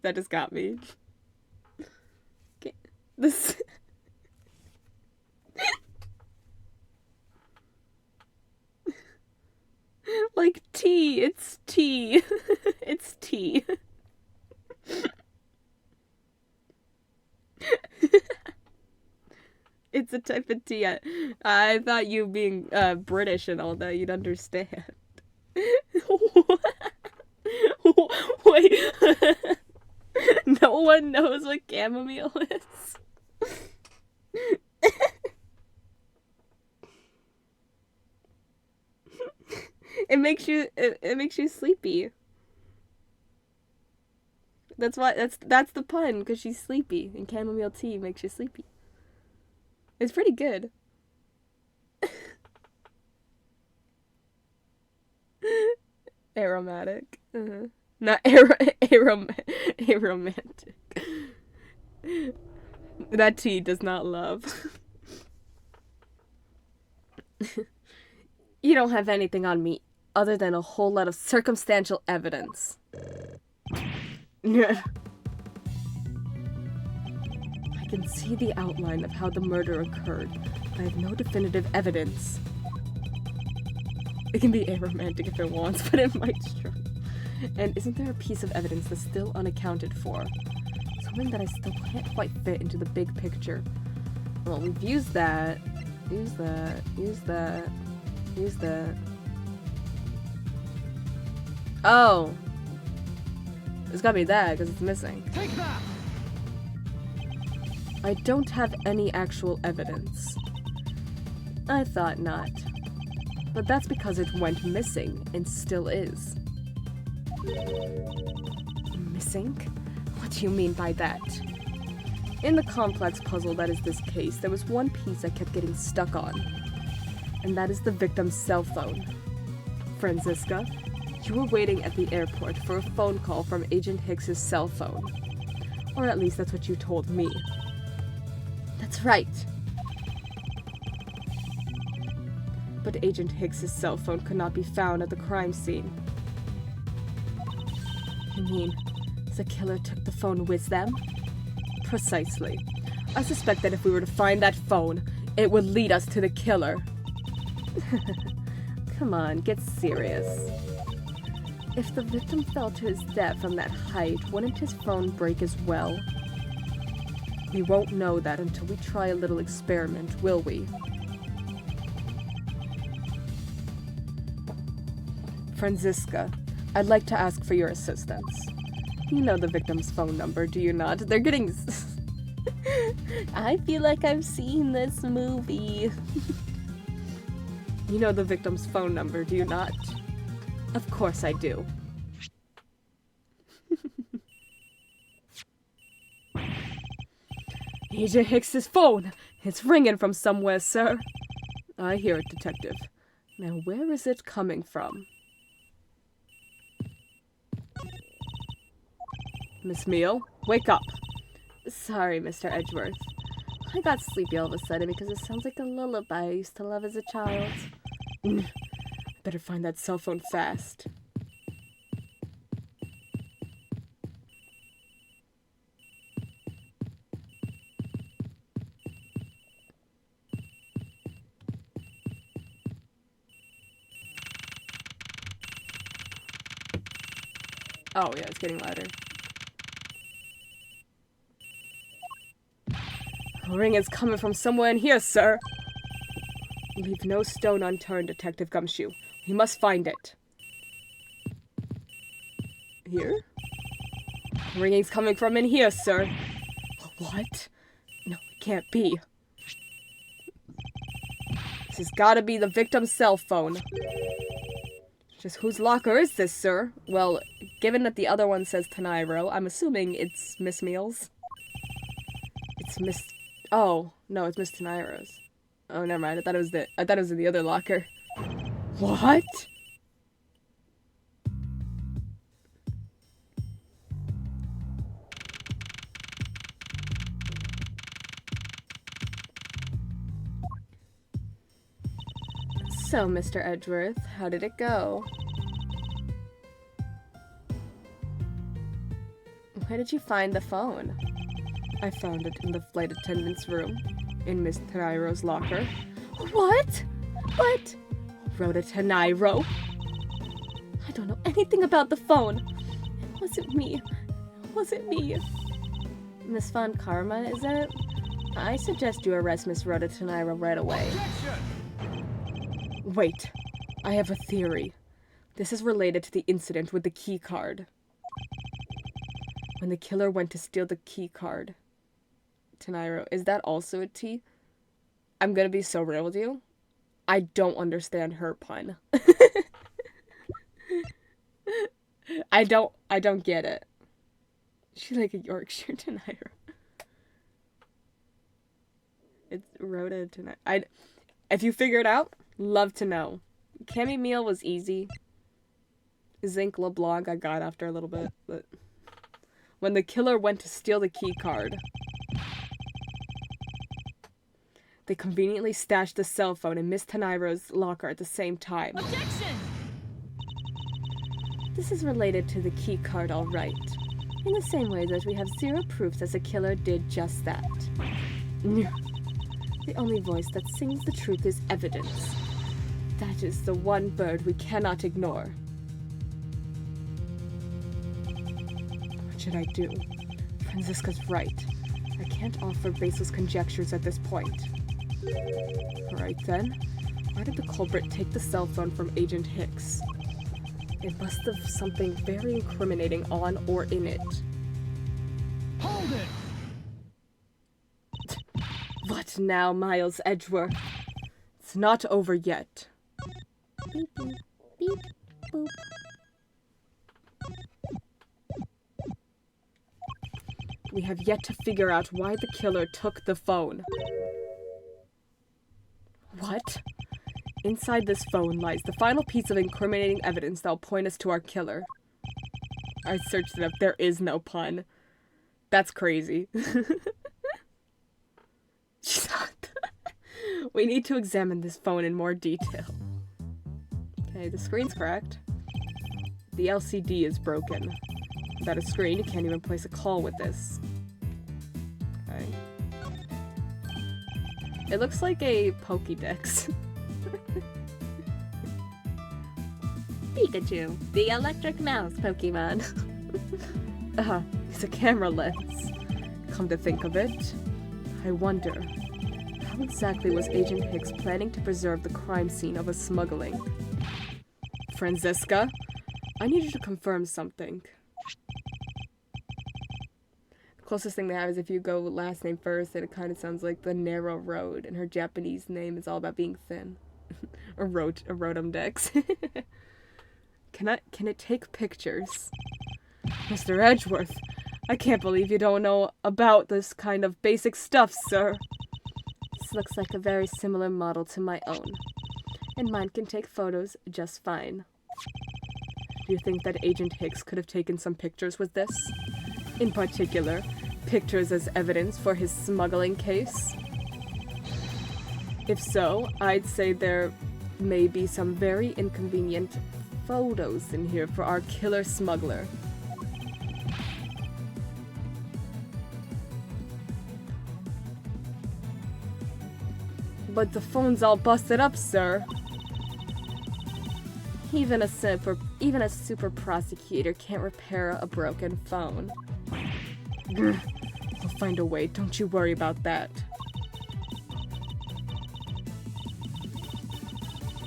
That just got me. Okay. This. Like tea. It's tea. It's tea. It's a type of tea. I thought you being British and all that, you'd understand. Wait. No one knows what chamomile is. It makes you sleepy. That's why that's the pun, because she's sleepy, and chamomile tea makes you sleepy. It's pretty good. Aromatic. Not aromantic. That tea does not love. You don't have anything on me other than a whole lot of circumstantial evidence. I can see the outline of how the murder occurred. I have no definitive evidence. It can be aromantic if it wants, but it might struggle. And isn't there a piece of evidence that's still unaccounted for? Something that I still can't quite fit into the big picture. Well, we've used that. Use that. Oh! It's gotta be that, because it's missing. Take that! I don't have any actual evidence. I thought not. But that's because it went missing, and still is. Missing? What do you mean by that? In the complex puzzle that is this case, there was one piece I kept getting stuck on. And that is the victim's cell phone. Franziska, you were waiting at the airport for a phone call from Agent Hicks's cell phone. Or at least that's what you told me. That's right. But Agent Hicks's cell phone could not be found at the crime scene. You mean, the killer took the phone with them? Precisely. I suspect that if we were to find that phone, it would lead us to the killer. Come on, get serious. If the victim fell to his death from that height, wouldn't his phone break as well? We won't know that until we try a little experiment, will we? Franziska, I'd like to ask for your assistance. You know the victim's phone number, do you not? They're getting... I feel like I've seen this movie. You know the victim's phone number, do you not? Of course I do. Agent Hicks's phone! It's ringing from somewhere, sir. I hear it, Detective. Now where is it coming from? Miss Meal, wake up. Sorry, Mr. Edgeworth. I got sleepy all of a sudden because it sounds like a lullaby I used to love as a child. Better find that cell phone fast. Oh yeah, it's getting louder. The ring is coming from somewhere in here, sir. Leave no stone unturned, Detective Gumshoe. We must find it. Here? The ringing's coming from in here, sir. What? No, it can't be. This has gotta be the victim's cell phone. Just whose locker is this, sir? Well, given that the other one says Tanairo, I'm assuming it's Miss Meals. It's Miss... Oh, no, it's Miss Tanairo's. Oh, never mind. I thought it was in the other locker. What? So, Mr. Edgeworth, how did it go? Where did you find the phone? I found it in the flight attendant's room, in Miss Tanairo's locker. What? What? Rhoda Tanairo? I don't know anything about the phone. It wasn't me. It wasn't me. Miss Von Karma, is it? I suggest you arrest Miss Rhoda Tenira right away. Objection! Wait, I have a theory. This is related to the incident with the key card. When the killer went to steal the key card. Teniro, is that also a T? I'm gonna be so real with you. I don't understand her pun. I don't get it. She like a Yorkshire Teniro. It's Rhoda tonight. If you figure it out, love to know. Cammy Meal was easy. Zinc LeBlanc I got after a little bit, but when the killer went to steal the key card, they conveniently stashed the cell phone in Miss Teniro's locker at the same time. Objection! This is related to the key card, all right. In the same way that we have zero proof that the killer did just that. The only voice that sings the truth is evidence. That is the one bird we cannot ignore. What should I do? Franziska's right. I can't offer baseless conjectures at this point. Alright then. Why did the culprit take the cell phone from Agent Hicks? It must have something very incriminating on or in it. Hold it! What now, Miles Edgeworth? It's not over yet. Beep, beep, beep, boop. We have yet to figure out why the killer took the phone. What? Inside this phone lies the final piece of incriminating evidence that will point us to our killer. I searched it up. There is no pun. That's crazy. We need to examine this phone in more detail. Okay, the screen's cracked. The LCD is broken. Without a screen, you can't even place a call with this. Okay. It looks like a Pokédex. Pikachu, the electric mouse Pokemon. It's a camera lens. Come to think of it, I wonder, how exactly was Agent Hicks planning to preserve the crime scene of a smuggling? Franziska, I need you to confirm something. The closest thing they have is if you go last name first, and it kind of sounds like the narrow road, and her Japanese name is all about being thin. Or Rotom Dex. Can it take pictures? Mr. Edgeworth, I can't believe you don't know about this kind of basic stuff, sir. This looks like a very similar model to my own, and mine can take photos just fine. Do you think that Agent Hicks could have taken some pictures with this? In particular, pictures as evidence for his smuggling case? If so, I'd say there may be some very inconvenient photos in here for our killer smuggler. But the phone's all busted up, sir. Even a super prosecutor can't repair a broken phone. We'll find a way, don't you worry about that.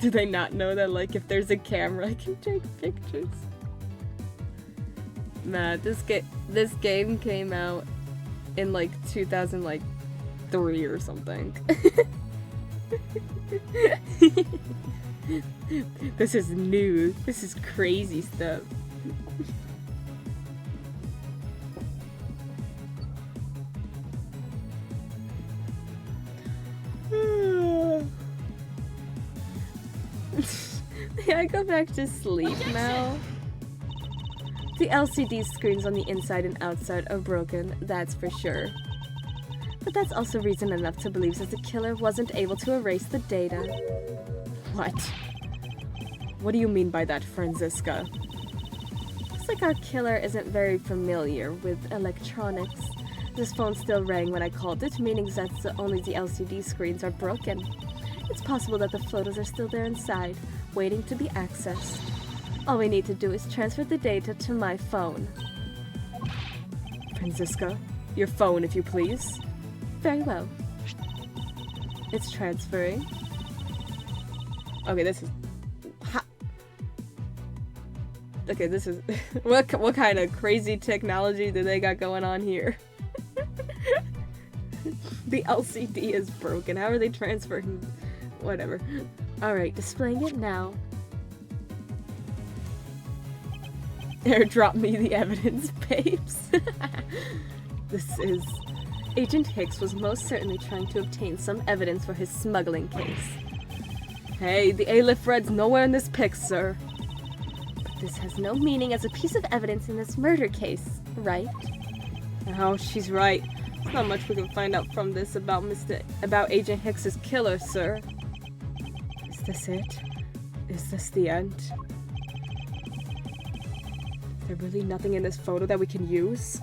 Do they not know that, like, if there's a camera, I can take pictures? Nah, this game came out in, like, 2003 or something. This is new. This is crazy stuff. May I go back to sleep now? The LCD screens on the inside and outside are broken, that's for sure. But that's also reason enough to believe that the killer wasn't able to erase the data. What? What do you mean by that, Franziska? Looks like our killer isn't very familiar with electronics. This phone still rang when I called it, meaning that only the LCD screens are broken. It's possible that the photos are still there inside, waiting to be accessed. All we need to do is transfer the data to my phone. Franziska, your phone, if you please. Very well. It's transferring. Okay, this is... Okay, this is... what kind of crazy technology do they got going on here? The LCD is broken. How are they transferring? Whatever. Alright, displaying it now. Airdrop me the evidence, babes. This is... Agent Hicks was most certainly trying to obtain some evidence for his smuggling case. Hey, the A-Lift Red's nowhere in this pic, sir. But this has no meaning as a piece of evidence in this murder case, right? Oh, she's right. There's not much we can find out from this about Agent Hicks's killer, sir. Is this it? Is this the end? Is there really nothing in this photo that we can use?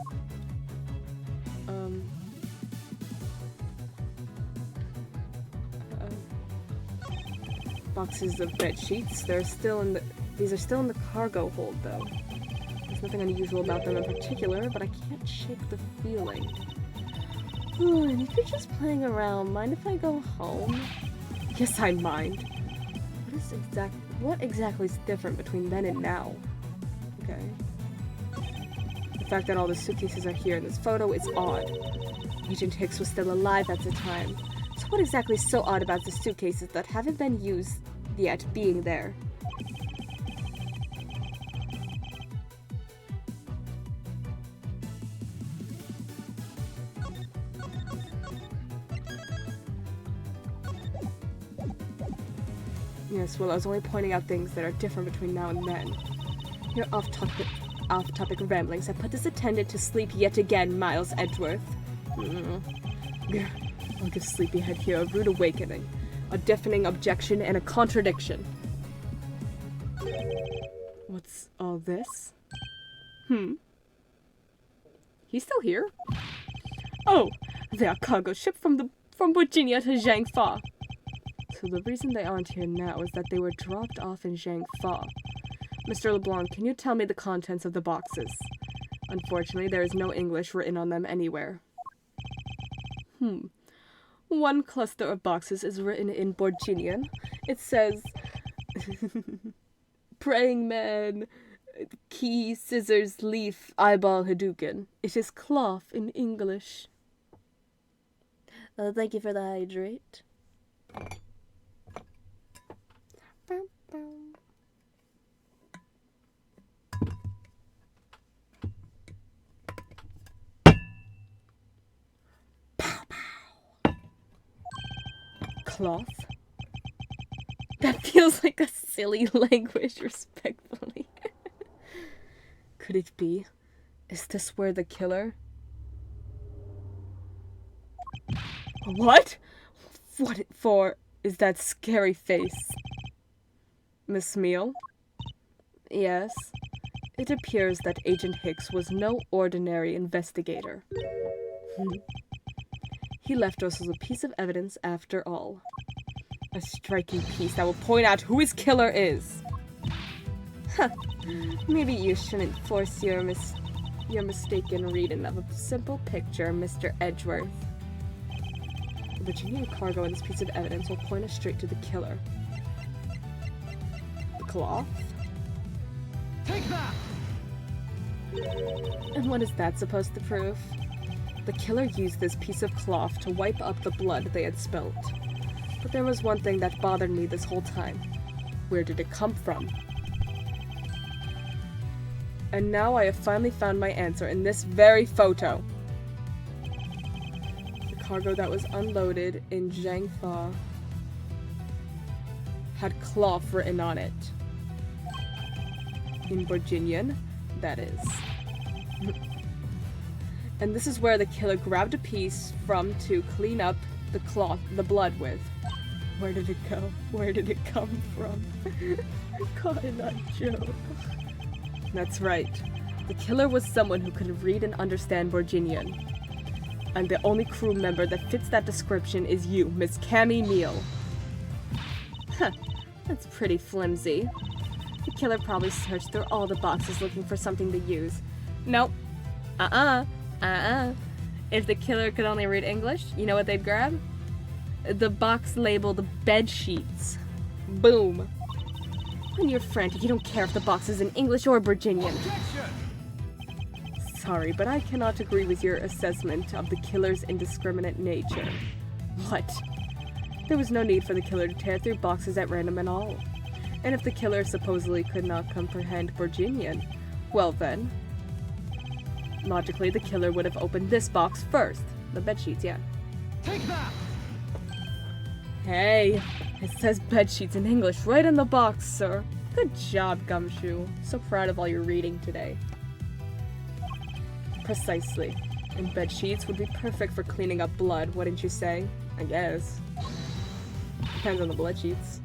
Boxes of bed sheets. These are still in the cargo hold, though. There's nothing unusual about them in particular, but I can't shake the feeling. And if you're just playing around, mind if I go home? Yes, I mind. What exactly is different between then and now? Okay. The fact that all the suitcases are here in this photo is odd. Agent Hicks was still alive at the time. So what exactly is so odd about the suitcases that haven't been used yet being there? Yes, well, I was only pointing out things that are different between now and then. Your off-topic ramblings have put this attendant to sleep yet again, Miles Edgeworth. I'll give Sleepyhead here a rude awakening, a deafening objection, and a contradiction. What's all this? He's still here? Oh, they are cargo ship from Virginia to Zhangfa. So the reason they aren't here now is that they were dropped off in Zhangfa. Mr. LeBlanc, can you tell me the contents of the boxes? Unfortunately, there is no English written on them anywhere. One cluster of boxes is written in Borginian. It says... Praying man, key, scissors, leaf, eyeball, Hadouken. It is cloth in English. Thank you for the hydrate. Cloth? That feels like a silly language, respectfully. Could it be? Is this where the killer... What? What for is that scary face? Miss Meal? Yes. It appears that Agent Hicks was no ordinary investigator. He left us as a piece of evidence after all. A striking piece that will point out who his killer is. Huh. Maybe you shouldn't force your mistaken reading of a simple picture, Mr. Edgeworth. The Virginia cargo in this piece of evidence will point us straight to the killer. The cloth? Take that! And what is that supposed to prove? The killer used this piece of cloth to wipe up the blood they had spilt. But there was one thing that bothered me this whole time. Where did it come from? And now I have finally found my answer in this very photo. The cargo that was unloaded in Zhangfa had cloth written on it. In Virginian, that is. And this is where the killer grabbed a piece from to clean up the blood with. Where did it go? Where did it come from? Caught in that joke. That's right. The killer was someone who could read and understand Virginian. And the only crew member that fits that description is you, Miss Cammy Neal. Huh, that's pretty flimsy. The killer probably searched through all the boxes looking for something to use. Nope. If the killer could only read English, you know what they'd grab? The box labeled bed sheets. Boom. When you're frantic, you don't care if the box is in English or Virginian. Sorry, but I cannot agree with your assessment of the killer's indiscriminate nature. What? There was no need for the killer to tear through boxes at random at all. And if the killer supposedly could not comprehend Virginian, well then, logically the killer would have opened this box first. The bedsheets, yeah. Take that! Hey, it says bedsheets in English right in the box, sir. Good job, Gumshoe. So proud of all your reading today. Precisely. And bedsheets would be perfect for cleaning up blood, wouldn't you say? I guess. Depends on the blood sheets.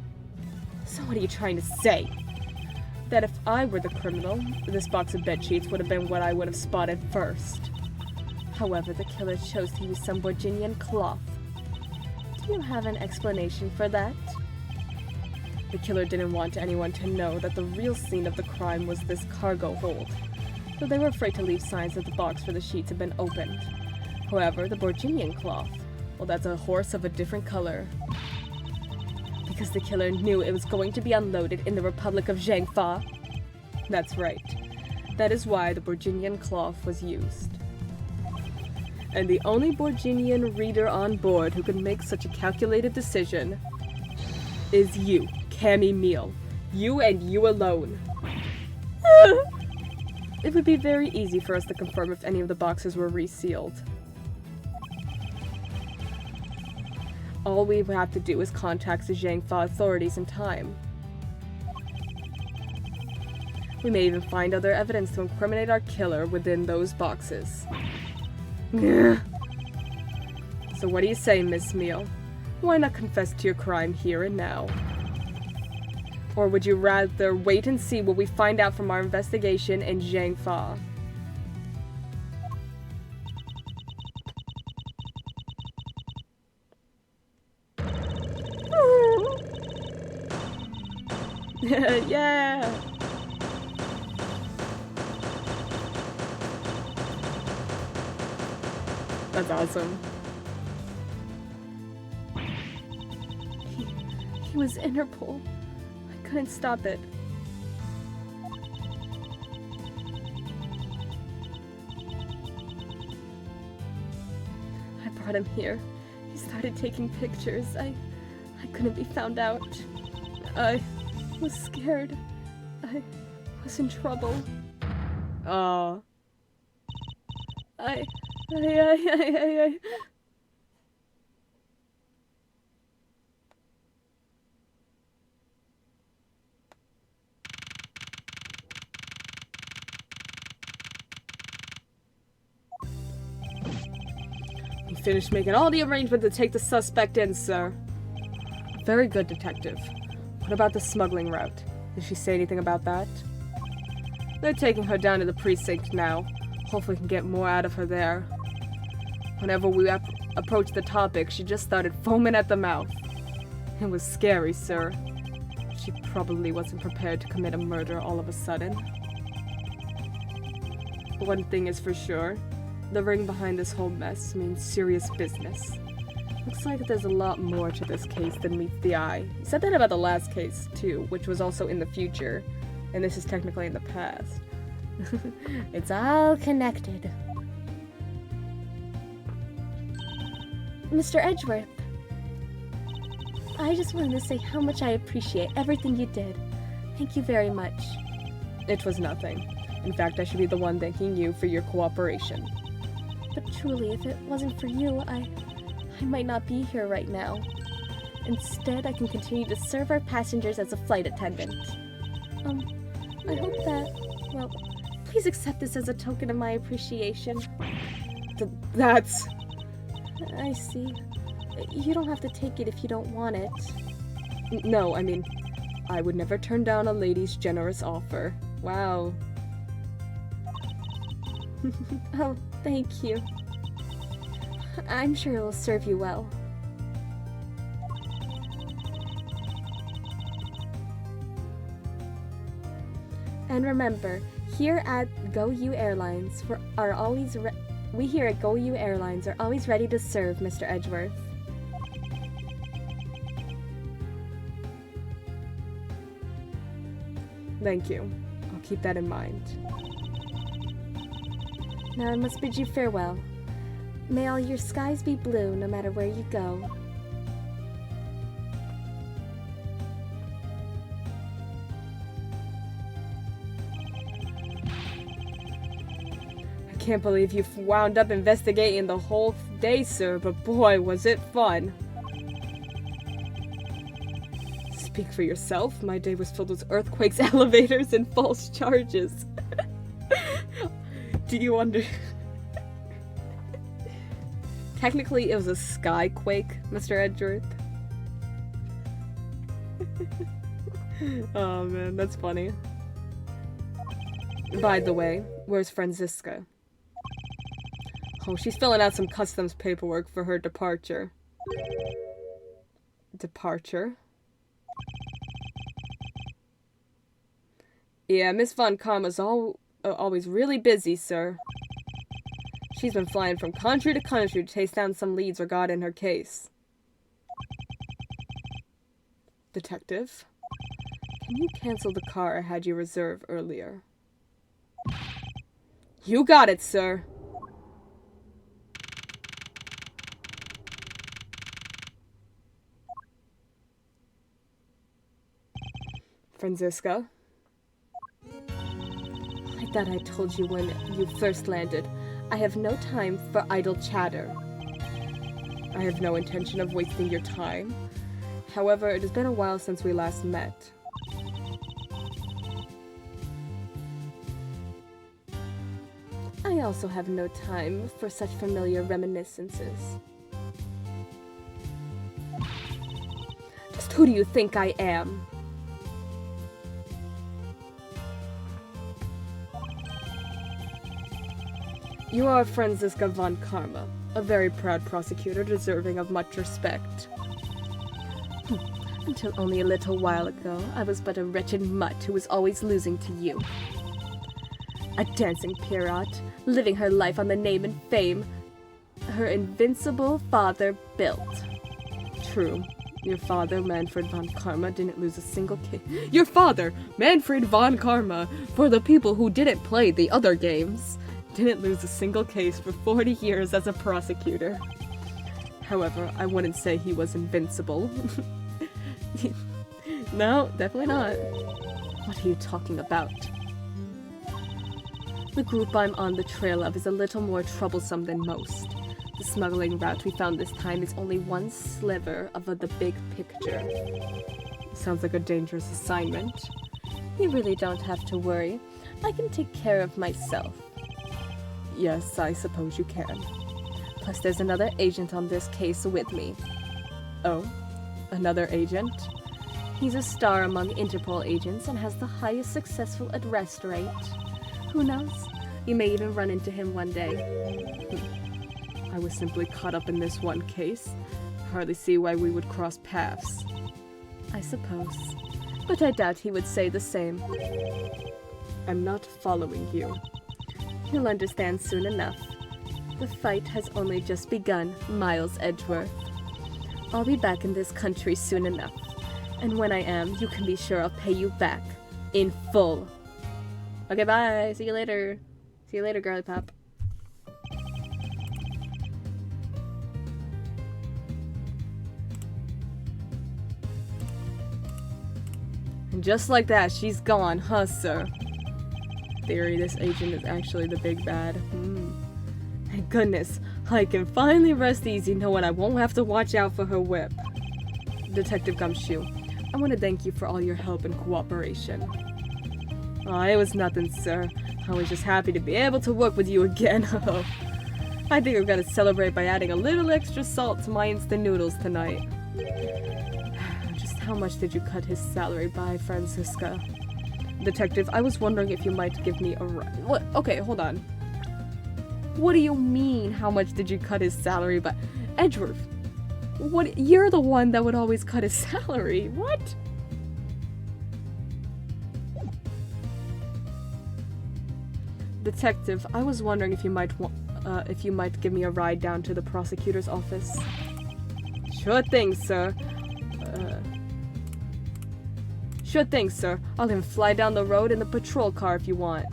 So what are you trying to say? That if I were the criminal, this box of bedsheets would have been what I would have spotted first. However, the killer chose to use some Virginian cloth. Do you have an explanation for that? The killer didn't want anyone to know that the real scene of the crime was this cargo hold, so they were afraid to leave signs that the box for the sheets had been opened. However, the Virginian cloth, well, that's a horse of a different color. Because the killer knew it was going to be unloaded in the Republic of Zhangfa. That's right. That is why the Virginian cloth was used. And the only Virginian reader on board who could make such a calculated decision is you, Cammy Meal. You and you alone. It would be very easy for us to confirm if any of the boxes were resealed. All we would have to do is contact the Zhangfa authorities in time. We may even find other evidence to incriminate our killer within those boxes. So what do you say, Miss Meal? Why not confess to your crime here and now? Or would you rather wait and see what we find out from our investigation in Zhangfa? Yeah! That's awesome. He was Interpol. I couldn't stop it. I brought him here. He started taking pictures. I couldn't be found out. I was scared. I was in trouble. Oh. I. We finished making all the arrangements to take the suspect in, sir. Very good, detective. What about the smuggling route? Did she say anything about that? They're taking her down to the precinct now. Hopefully we can get more out of her there. Whenever we approached the topic, she just started foaming at the mouth. It was scary, sir. She probably wasn't prepared to commit a murder all of a sudden. One thing is for sure. The ring behind this whole mess means serious business. Looks like there's a lot more to this case than meets the eye. You said that about the last case, too, which was also in the future. And this is technically in the past. It's all connected. Mr. Edgeworth, I just wanted to say how much I appreciate everything you did. Thank you very much. It was nothing. In fact, I should be the one thanking you for your cooperation. But truly, if it wasn't for you, I might not be here right now. Instead, I can continue to serve our passengers as a flight attendant. I hope that, well, please accept this as a token of my appreciation. That's... I see. You don't have to take it if you don't want it. No, I mean, I would never turn down a lady's generous offer. Wow. Oh, thank you. I'm sure it will serve you well. And remember, here at Go You Airlines, we are always We here at GoU Airlines are always ready to serve, Mr. Edgeworth. Thank you. I'll keep that in mind. Now I must bid you farewell. May all your skies be blue no matter where you go. I can't believe you wound up investigating the whole day, sir, but boy, was it fun. Speak for yourself. My day was filled with earthquakes, elevators, and false charges. Do you under... Technically, it was a skyquake, Mr. Edgeworth. Oh man, that's funny. By the way, where's Franziska? Oh, she's filling out some customs paperwork for her departure. Departure? Yeah, Miss Von Karma's always really busy, sir. She's been flying from country to country to chase down some leads regarding her case. Detective? Can you cancel the car I had you reserve earlier? You got it, sir. Franziska? I thought I told you when you first landed. I have no time for idle chatter. I have no intention of wasting your time. However, it has been a while since we last met. I also have no time for such familiar reminiscences. Just who do you think I am? You are Franziska von Karma, a very proud prosecutor deserving of much respect. Until only a little while ago, I was but a wretched mutt who was always losing to you. A dancing pirate, living her life on the name and fame her invincible father built. True. Your father, Manfred von Karma, didn't lose a single case. Your father, Manfred von Karma, for the people who didn't play the other games, didn't lose a single case for 40 years as a prosecutor. However, I wouldn't say he was invincible. No, definitely not. What are you talking about? The group I'm on the trail of is a little more troublesome than most. The smuggling route we found this time is only one sliver of the big picture. Sounds like a dangerous assignment. You really don't have to worry. I can take care of myself. Yes, I suppose you can. Plus there's another agent on this case with me. Oh? Another agent? He's a star among Interpol agents and has the highest successful arrest rate. Who knows? You may even run into him one day. I was simply caught up in this one case. Hardly see why we would cross paths. I suppose. But I doubt he would say the same. I'm not following you. You'll understand soon enough. The fight has only just begun, Miles Edgeworth. I'll be back in this country soon enough. And when I am, you can be sure I'll pay you back. In full. Okay, bye. See you later. See you later, girly pop. And just like that, she's gone, huh, sir? Theory, this agent is actually the big bad. Thank goodness, I can finally rest easy knowing I won't have to watch out for her whip. Detective Gumshoe, I want to thank you for all your help and cooperation. Oh, it was nothing, sir. I was just happy to be able to work with you again. I think we're gonna celebrate by adding a little extra salt to my instant noodles tonight. Just how much did you cut his salary by, Franziska? Detective, I was wondering if you might give me a What? Okay, hold on. What do you mean, how much did you cut his salary by? Edgeworth, what? You're the one that would always cut his salary. What? Detective, I was wondering if you might if you might give me a ride down to the prosecutor's office. Sure thing, sir. Sure thing, sir. I'll even fly down the road in the patrol car if you want.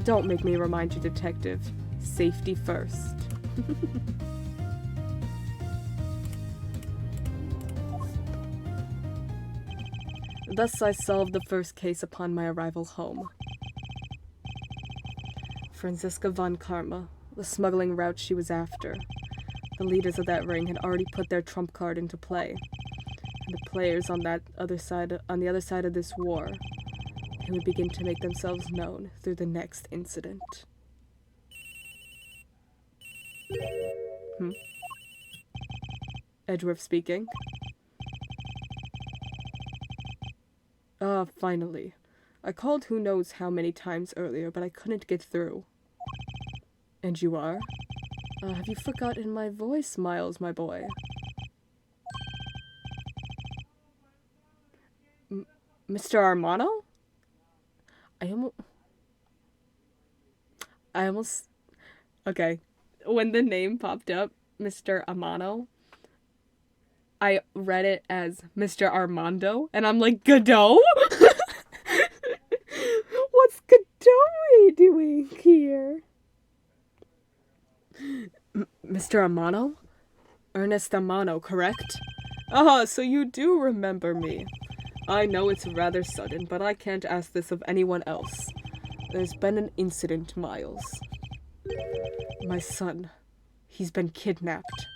Don't make me remind you, Detective. Safety first. Thus I solved the first case upon my arrival home. Franziska von Karma, the smuggling route she was after. The leaders of that ring had already put their trump card into play. And the players on the other side of this war, they would begin to make themselves known through the next incident. Edgeworth speaking. Ah, finally. I called who knows how many times earlier, but I couldn't get through. And you are? Have you forgotten my voice, Miles, my boy? Mr. Armano? I almost... Okay. When the name popped up, Mr. Armano, I read it as Mr. Armando, and I'm like, Godot? What's Godot doing here? Mr. Amano? Ernest Amano, correct? Ah, so you do remember me. I know it's rather sudden, but I can't ask this of anyone else. There's been an incident, Miles. My son. He's been kidnapped.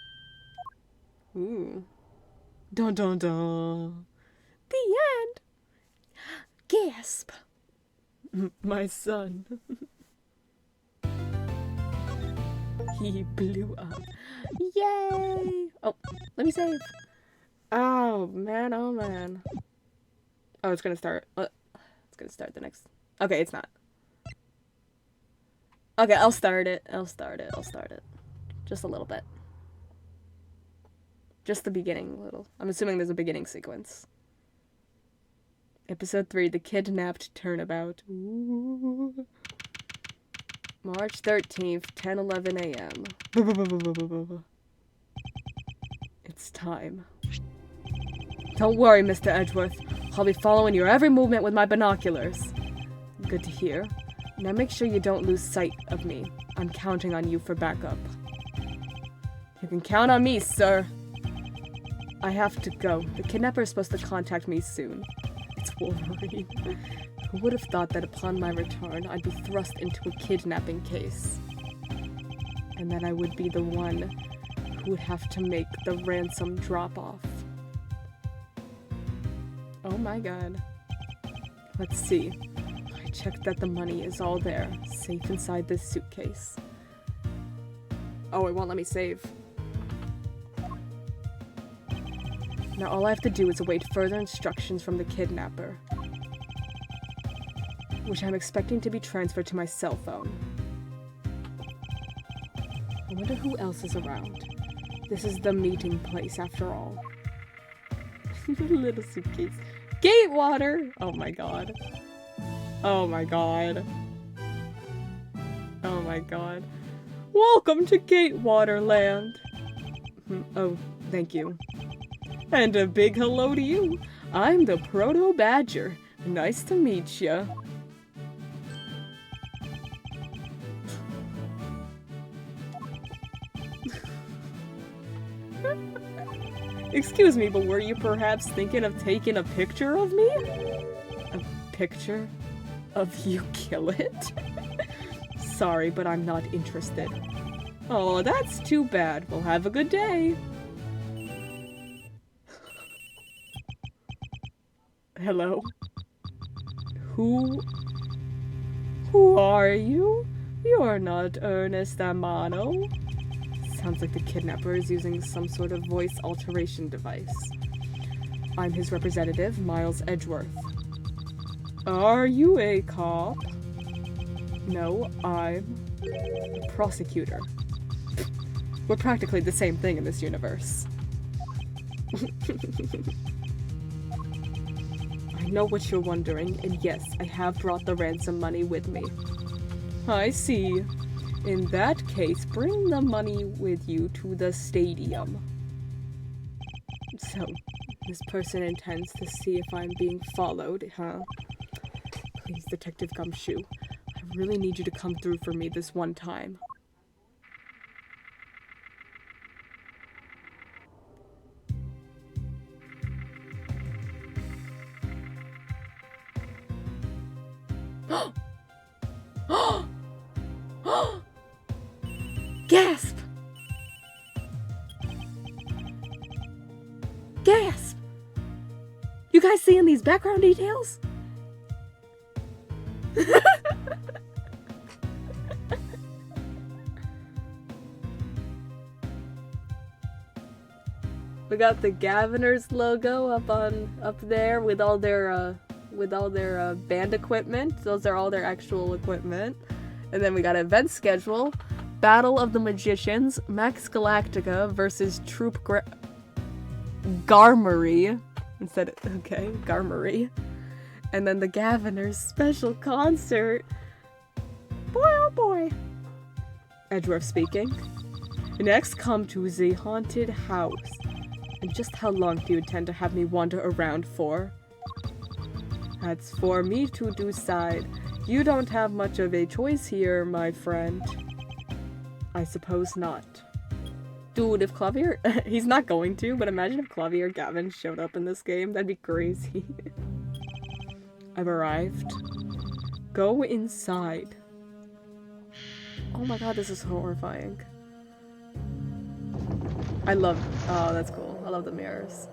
Ooh. Dun dun dun. The end. Gasp. My son. He blew up. Yay! Oh, let me save. Oh, man, oh, man. Oh, it's gonna start. It's gonna start the next... Okay, it's not. Okay, I'll start it. I'll start it. Just a little bit. Just the beginning, little. I'm assuming there's a beginning sequence. Episode 3, The Kidnapped Turnabout. Ooh. March 13th, 10:11 a.m. It's time. Don't worry, Mr. Edgeworth. I'll be following your every movement with my binoculars. Good to hear. Now make sure you don't lose sight of me. I'm counting on you for backup. You can count on me, sir. I have to go. The kidnapper is supposed to contact me soon. It's Wolverine. Who would have thought that upon my return, I'd be thrust into a kidnapping case? And that I would be the one who would have to make the ransom drop-off. Oh my god. Let's see. I checked that the money is all there, safe inside this suitcase. Oh, it won't let me save. Now all I have to do is await further instructions from the kidnapper, which I'm expecting to be transferred to my cell phone. I wonder who else is around. This is the meeting place after all. Little suitcase. Gatewater! Oh my god. Oh my god. Oh my god. Welcome to Gatewater Land! Oh, thank you. And a big hello to you. I'm the Proto Badger. Nice to meet ya. Excuse me, but were you perhaps thinking of taking a picture of me? A picture of you kill it? Sorry, but I'm not interested. Oh, that's too bad. Well, have a good day. Hello? Who are you? You're not Ernest Amano. Sounds like the kidnapper is using some sort of voice alteration device. I'm his representative, Miles Edgeworth. Are you a cop? No, I'm a prosecutor. We're practically the same thing in this universe. I know what you're wondering, and yes, I have brought the ransom money with me. I see. In that case, bring the money with you to the stadium. So, this person intends to see if I'm being followed, huh? Please, Detective Gumshoe. I really need you to come through for me this one time. Gasp! Gasp! You guys seeing these background details? We got the Governors logo up there with all their band equipment. Those are all their actual equipment. And then we got event schedule, Battle of the Magicians, Max Galactica versus Troop Garmery. Garmery. And then the Governors special concert. Boy, oh boy. Edgeworth speaking. Next, come to the haunted house. And just how long do you intend to have me wander around for? That's for me to decide. You don't have much of a choice here, my friend. I suppose not. Dude, if Clavier... he's not going to, but imagine if Clavier or Gavin showed up in this game. That'd be crazy. I've arrived. Go inside. Oh my god, this is horrifying. I love... oh, that's cool. I love the mirrors.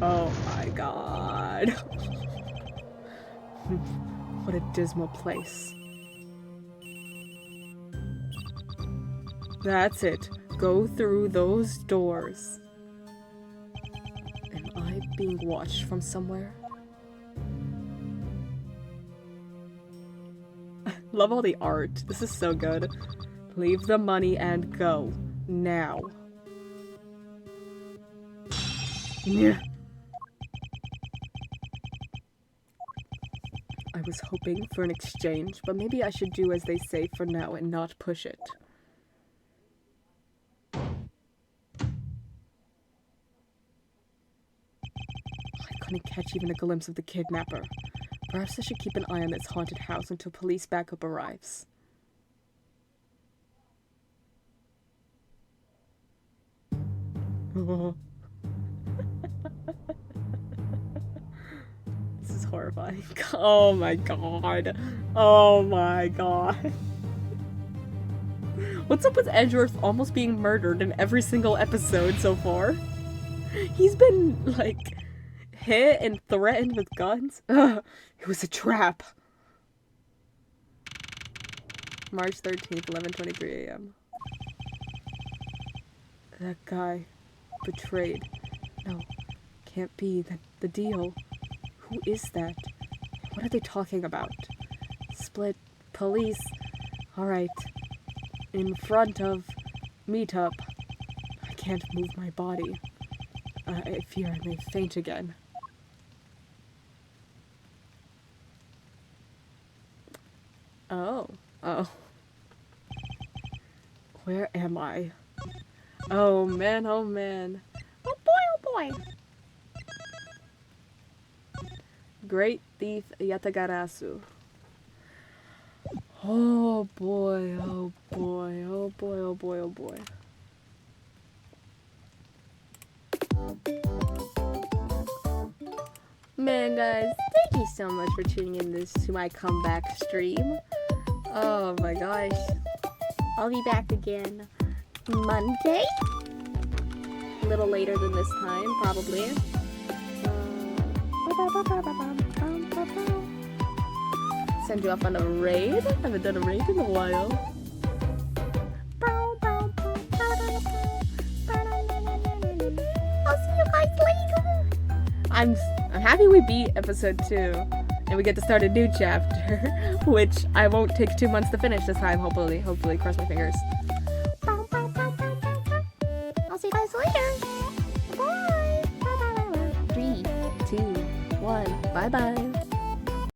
Oh my god. What a dismal place. That's it. Go through those doors. Am I being watched from somewhere? Love all the art. This is so good. Leave the money and go. Now. Yeah. I was hoping for an exchange, but maybe I should do as they say for now and not push it. I couldn't catch even a glimpse of the kidnapper. Perhaps I should keep an eye on this haunted house until police backup arrives. This is horrifying. Oh my god. Oh my god. What's up with Edgeworth almost being murdered in every single episode so far? He's been, like, hit and threatened with guns. Ugh, it was a trap. March 13th, 11:23 a.m. That guy. Betrayed. No, can't be. The deal. Who is that? What are they talking about? Split. Police. Alright. In front of meetup. I can't move my body. I fear I may faint again. Oh. Oh. Where am I? Oh man, oh man. Oh boy, oh boy. Great Thief Yatagarasu. Oh boy, oh boy, oh boy, oh boy, oh boy. Man, guys, thank you so much for tuning in to my comeback stream. Oh my gosh. I'll be back again Monday? A little later than this time, probably. Send you off on a raid. Haven't done a raid in a while. I'll see you guys later. I'm happy we beat episode 2. And we get to start a new chapter, which I won't take 2 months to finish this time, hopefully. Hopefully, cross my fingers. I'll see you guys later. Bye. 3, 2, 1. Bye bye.